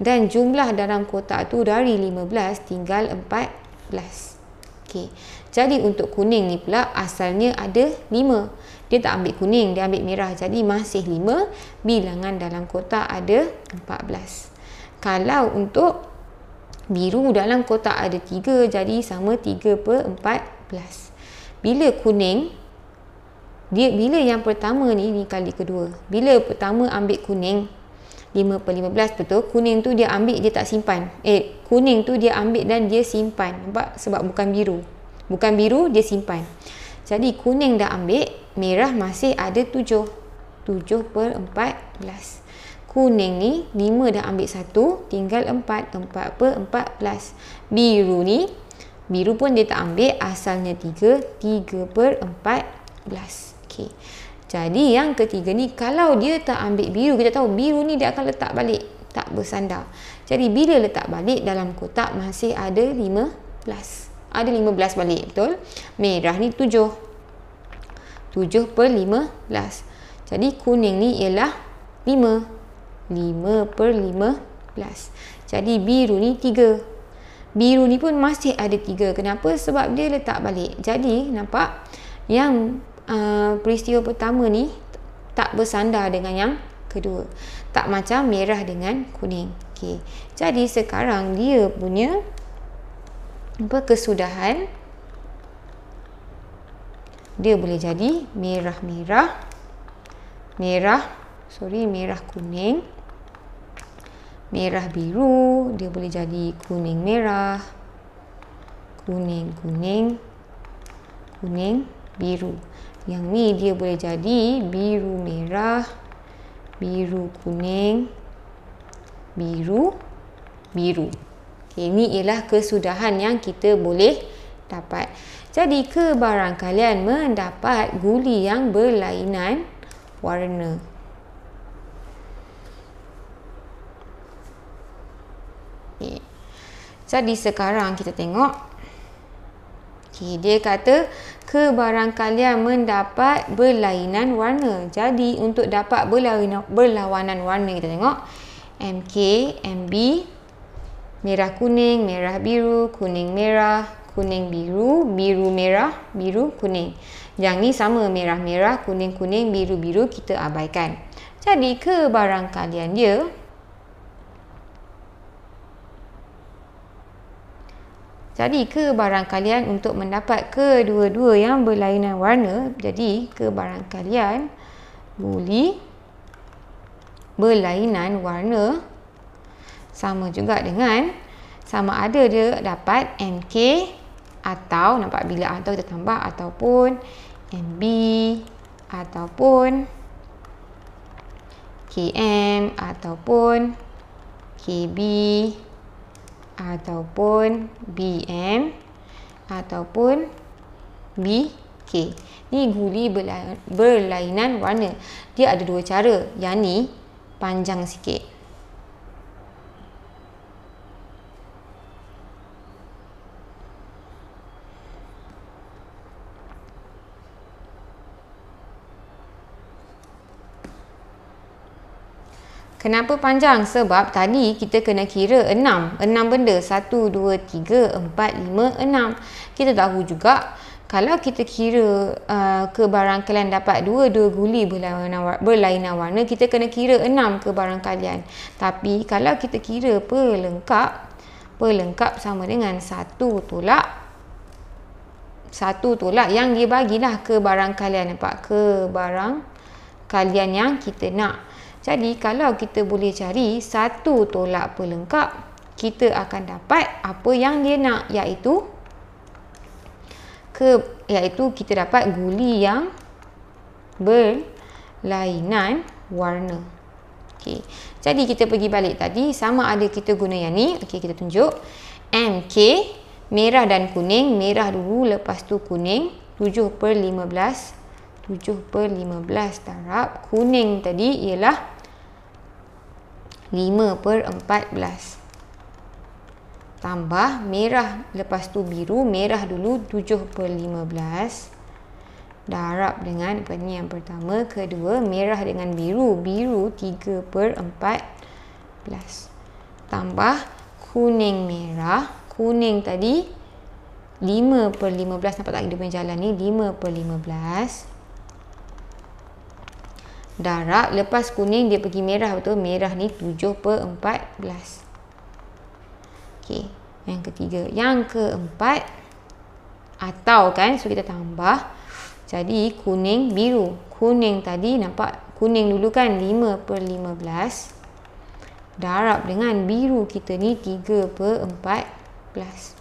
Dan jumlah dalam kotak tu dari 15 tinggal 14. Okay. Jadi untuk kuning ni pula asalnya ada 5. Dia tak ambil kuning, dia ambil merah. Jadi masih 5. Bilangan dalam kotak ada 14. Kalau untuk biru dalam kotak ada 3. Jadi sama 3/14. Bila kuning, bila yang pertama ni kali kedua. Bila pertama ambil kuning, 5/15 betul. Kuning tu dia ambil, dia tak simpan. Kuning tu dia ambil dan dia simpan. Nampak? Sebab bukan biru. Bukan biru, dia simpan. Jadi kuning dah ambil, merah masih ada 7. 7/14. Kuning ni 5 dah ambil 1, tinggal 4. 4/14. Biru ni, biru pun dia tak ambil, asalnya 3. 3/14. Okay. Jadi yang ketiga ni, kalau dia tak ambil biru, kita tahu biru ni dia akan letak balik, tak bersandar. Jadi bila letak balik dalam kotak masih ada 15. Ada 15 balik, betul? Merah ni 7. 7/15. Jadi kuning ni ialah 5. 5/15. Jadi biru ni 3. Biru ni pun masih ada 3. Kenapa? Sebab dia letak balik. Jadi nampak yang peristiwa pertama ni tak bersandar dengan yang kedua. Tak macam merah dengan kuning. Okay. Jadi sekarang dia punya kesudahan, dia boleh jadi merah kuning, merah biru, dia boleh jadi kuning merah, kuning biru. Yang ni dia boleh jadi biru merah, biru kuning, biru. Okay, ini ialah kesudahan yang kita boleh dapat. Jadi kebarangkalian mendapat guli yang berlainan warna. Okay. Jadi sekarang kita tengok. Okay, dia kata kebarangkalian mendapat berlainan warna. Jadi untuk dapat berlawanan warna, kita tengok MK, MB, merah kuning, merah biru, kuning merah, kuning biru, biru merah, biru kuning. Yang ni sama, merah merah, kuning kuning, biru biru, kita abaikan. Jadi kebarangkalian dia, untuk mendapat kedua-dua yang berlainan warna, jadi kebarangkalian guli berlainan warna sama juga dengan, sama ada dia dapat MK atau, nampak bila atau kita tambah, ataupun MB ataupun KM ataupun KB ataupun BM ataupun BK. Ni guli berlainan warna. Dia ada dua cara. Yang ni panjang sikit. Kenapa panjang? Sebab tadi kita kena kira 6 benda. 1, 2, 3, 4, 5, 6. Kita tahu juga kalau kita kira kebarangkalian dapat dua-dua guli berlainan warna, kita kena kira 6 kebarangkalian. Tapi kalau kita kira pelengkap sama dengan 1 tolak yang dia bagilah kebarangkalian. Nampak? Kebarangkalian yang kita nak. Jadi kalau kita boleh cari 1 tolak pelengkap, kita akan dapat apa yang dia nak, iaitu kita dapat guli yang berlainan warna. Okey. Jadi kita pergi balik tadi, sama ada kita guna yang ni. Okey, kita tunjuk MK merah dan kuning. Merah dulu, lepas tu kuning. 7/15. 7/15 darab. Kuning tadi ialah 5/14. Tambah merah, lepas tu biru. Merah dulu 7/15. Darab dengan apa ni yang pertama, kedua. Merah dengan biru. Biru 3/14. Tambah kuning merah. Kuning tadi 5/15. Nampak tak dia punya jalan ni? 5/15. Darab. Lepas kuning dia pergi merah, betul? Merah ni 7/14. Okey. Yang ketiga. Yang keempat. Atau kan. So kita tambah. Jadi kuning biru. Kuning tadi nampak. Kuning dulu kan 5/15. Darab dengan biru kita ni 3/14.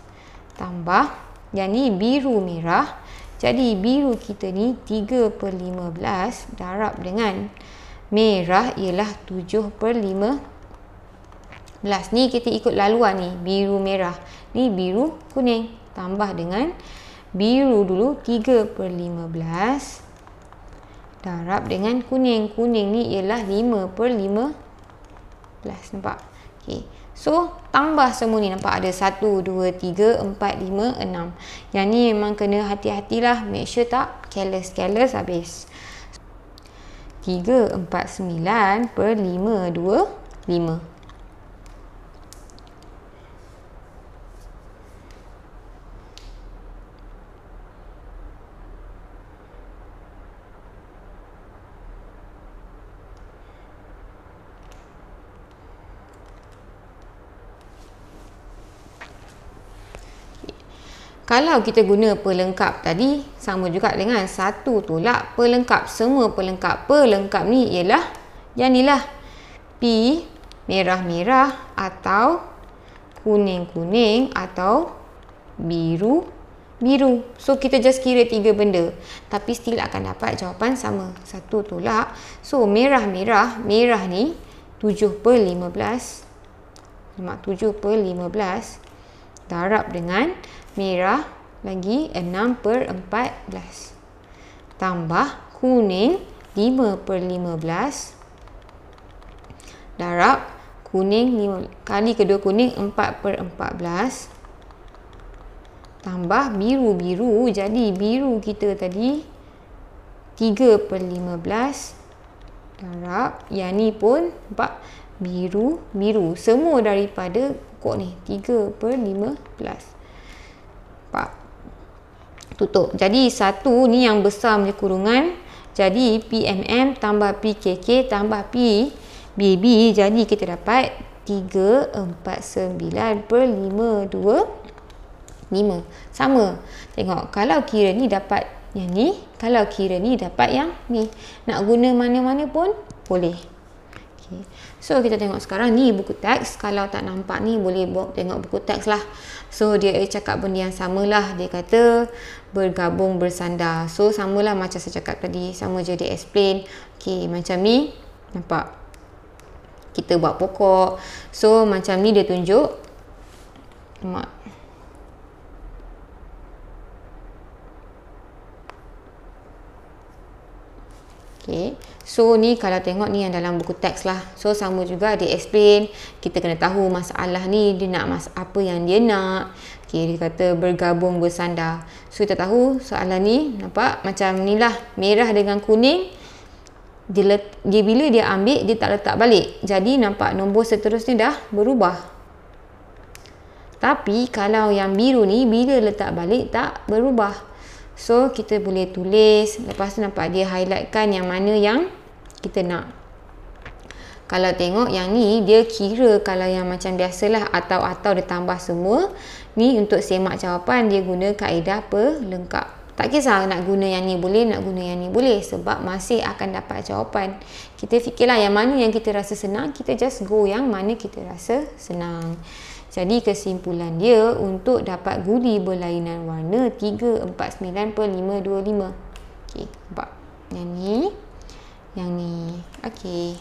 Tambah. Yang ni biru merah. Jadi biru kita ni 3/15 darab dengan merah ialah 7/15. Ni kita ikut laluan ni. Biru merah. Ni biru kuning. Tambah dengan biru dulu 3/15 darab dengan kuning. Kuning ni ialah 5/15. Nampak? Okey. So, tambah semua ni. Nampak ada 1, 2, 3, 4, 5, 6. Yang ni memang kena hati-hatilah. Make sure tak careless habis. 3/49/5/25. Kalau kita guna pelengkap tadi, sama juga dengan 1 tolak pelengkap. Semua pelengkap. Pelengkap ni ialah yang ni lah. P merah-merah atau kuning-kuning atau biru-biru. So, kita just kira 3 benda. Tapi still akan dapat jawapan sama. 1 tolak. So, merah-merah. Merah ni 7/15. 7/15. Darab dengan merah lagi 6/14. Tambah kuning 5/15. Darab kuning 5 kali kedua kuning 4/14. Tambah biru-biru. Jadi biru kita tadi 3/15. Darab yang ni pun nampak biru-biru. Semua daripada pokok ni 3/15. Nampak? Tutup. Jadi 1 ni yang besar punya kurungan. Jadi PMM tambah PKK tambah PBB. Jadi kita dapat 349/525. Sama. Tengok. Kalau kira ni dapat yang ni. Kalau kira ni dapat yang ni. Nak guna mana-mana pun boleh. Okay. So, kita tengok sekarang ni buku teks. Kalau tak nampak ni, boleh tengok buku teks lah. So, dia cakap benda yang samalah. Dia kata bergabung bersandar. So, samalah macam saya cakap tadi. Sama je dia explain. Okay, macam ni. Nampak? Kita buat pokok. So, macam ni dia tunjuk. Nampak? Okay. So, ni kalau tengok ni yang dalam buku teks lah. So, sama juga dia explain. Kita kena tahu masalah ni. Dia nak apa yang dia nak. Okay, dia kata bergabung bersandar. So, kita tahu soalan ni. Nampak? Macam ni lah. Merah dengan kuning. Dia bila dia ambil, dia tak letak balik. Jadi, nampak nombor seterusnya dah berubah. Tapi, kalau yang biru ni, bila letak balik, tak berubah. So, kita boleh tulis. Lepas tu nampak dia highlightkan yang mana yang kita nak. Kalau tengok yang ni, dia kira kalau yang macam biasalah atau dia tambah semua. Ni untuk semak jawapan, dia guna kaedah pelengkap. Tak kisah nak guna yang ni boleh, nak guna yang ni boleh. Sebab masih akan dapat jawapan. Kita fikirlah yang mana yang kita rasa senang, kita just go yang mana kita rasa senang. Jadi kesimpulan dia untuk dapat guli berlainan warna 349/525. Okey, nampak? Yang ni. Okey.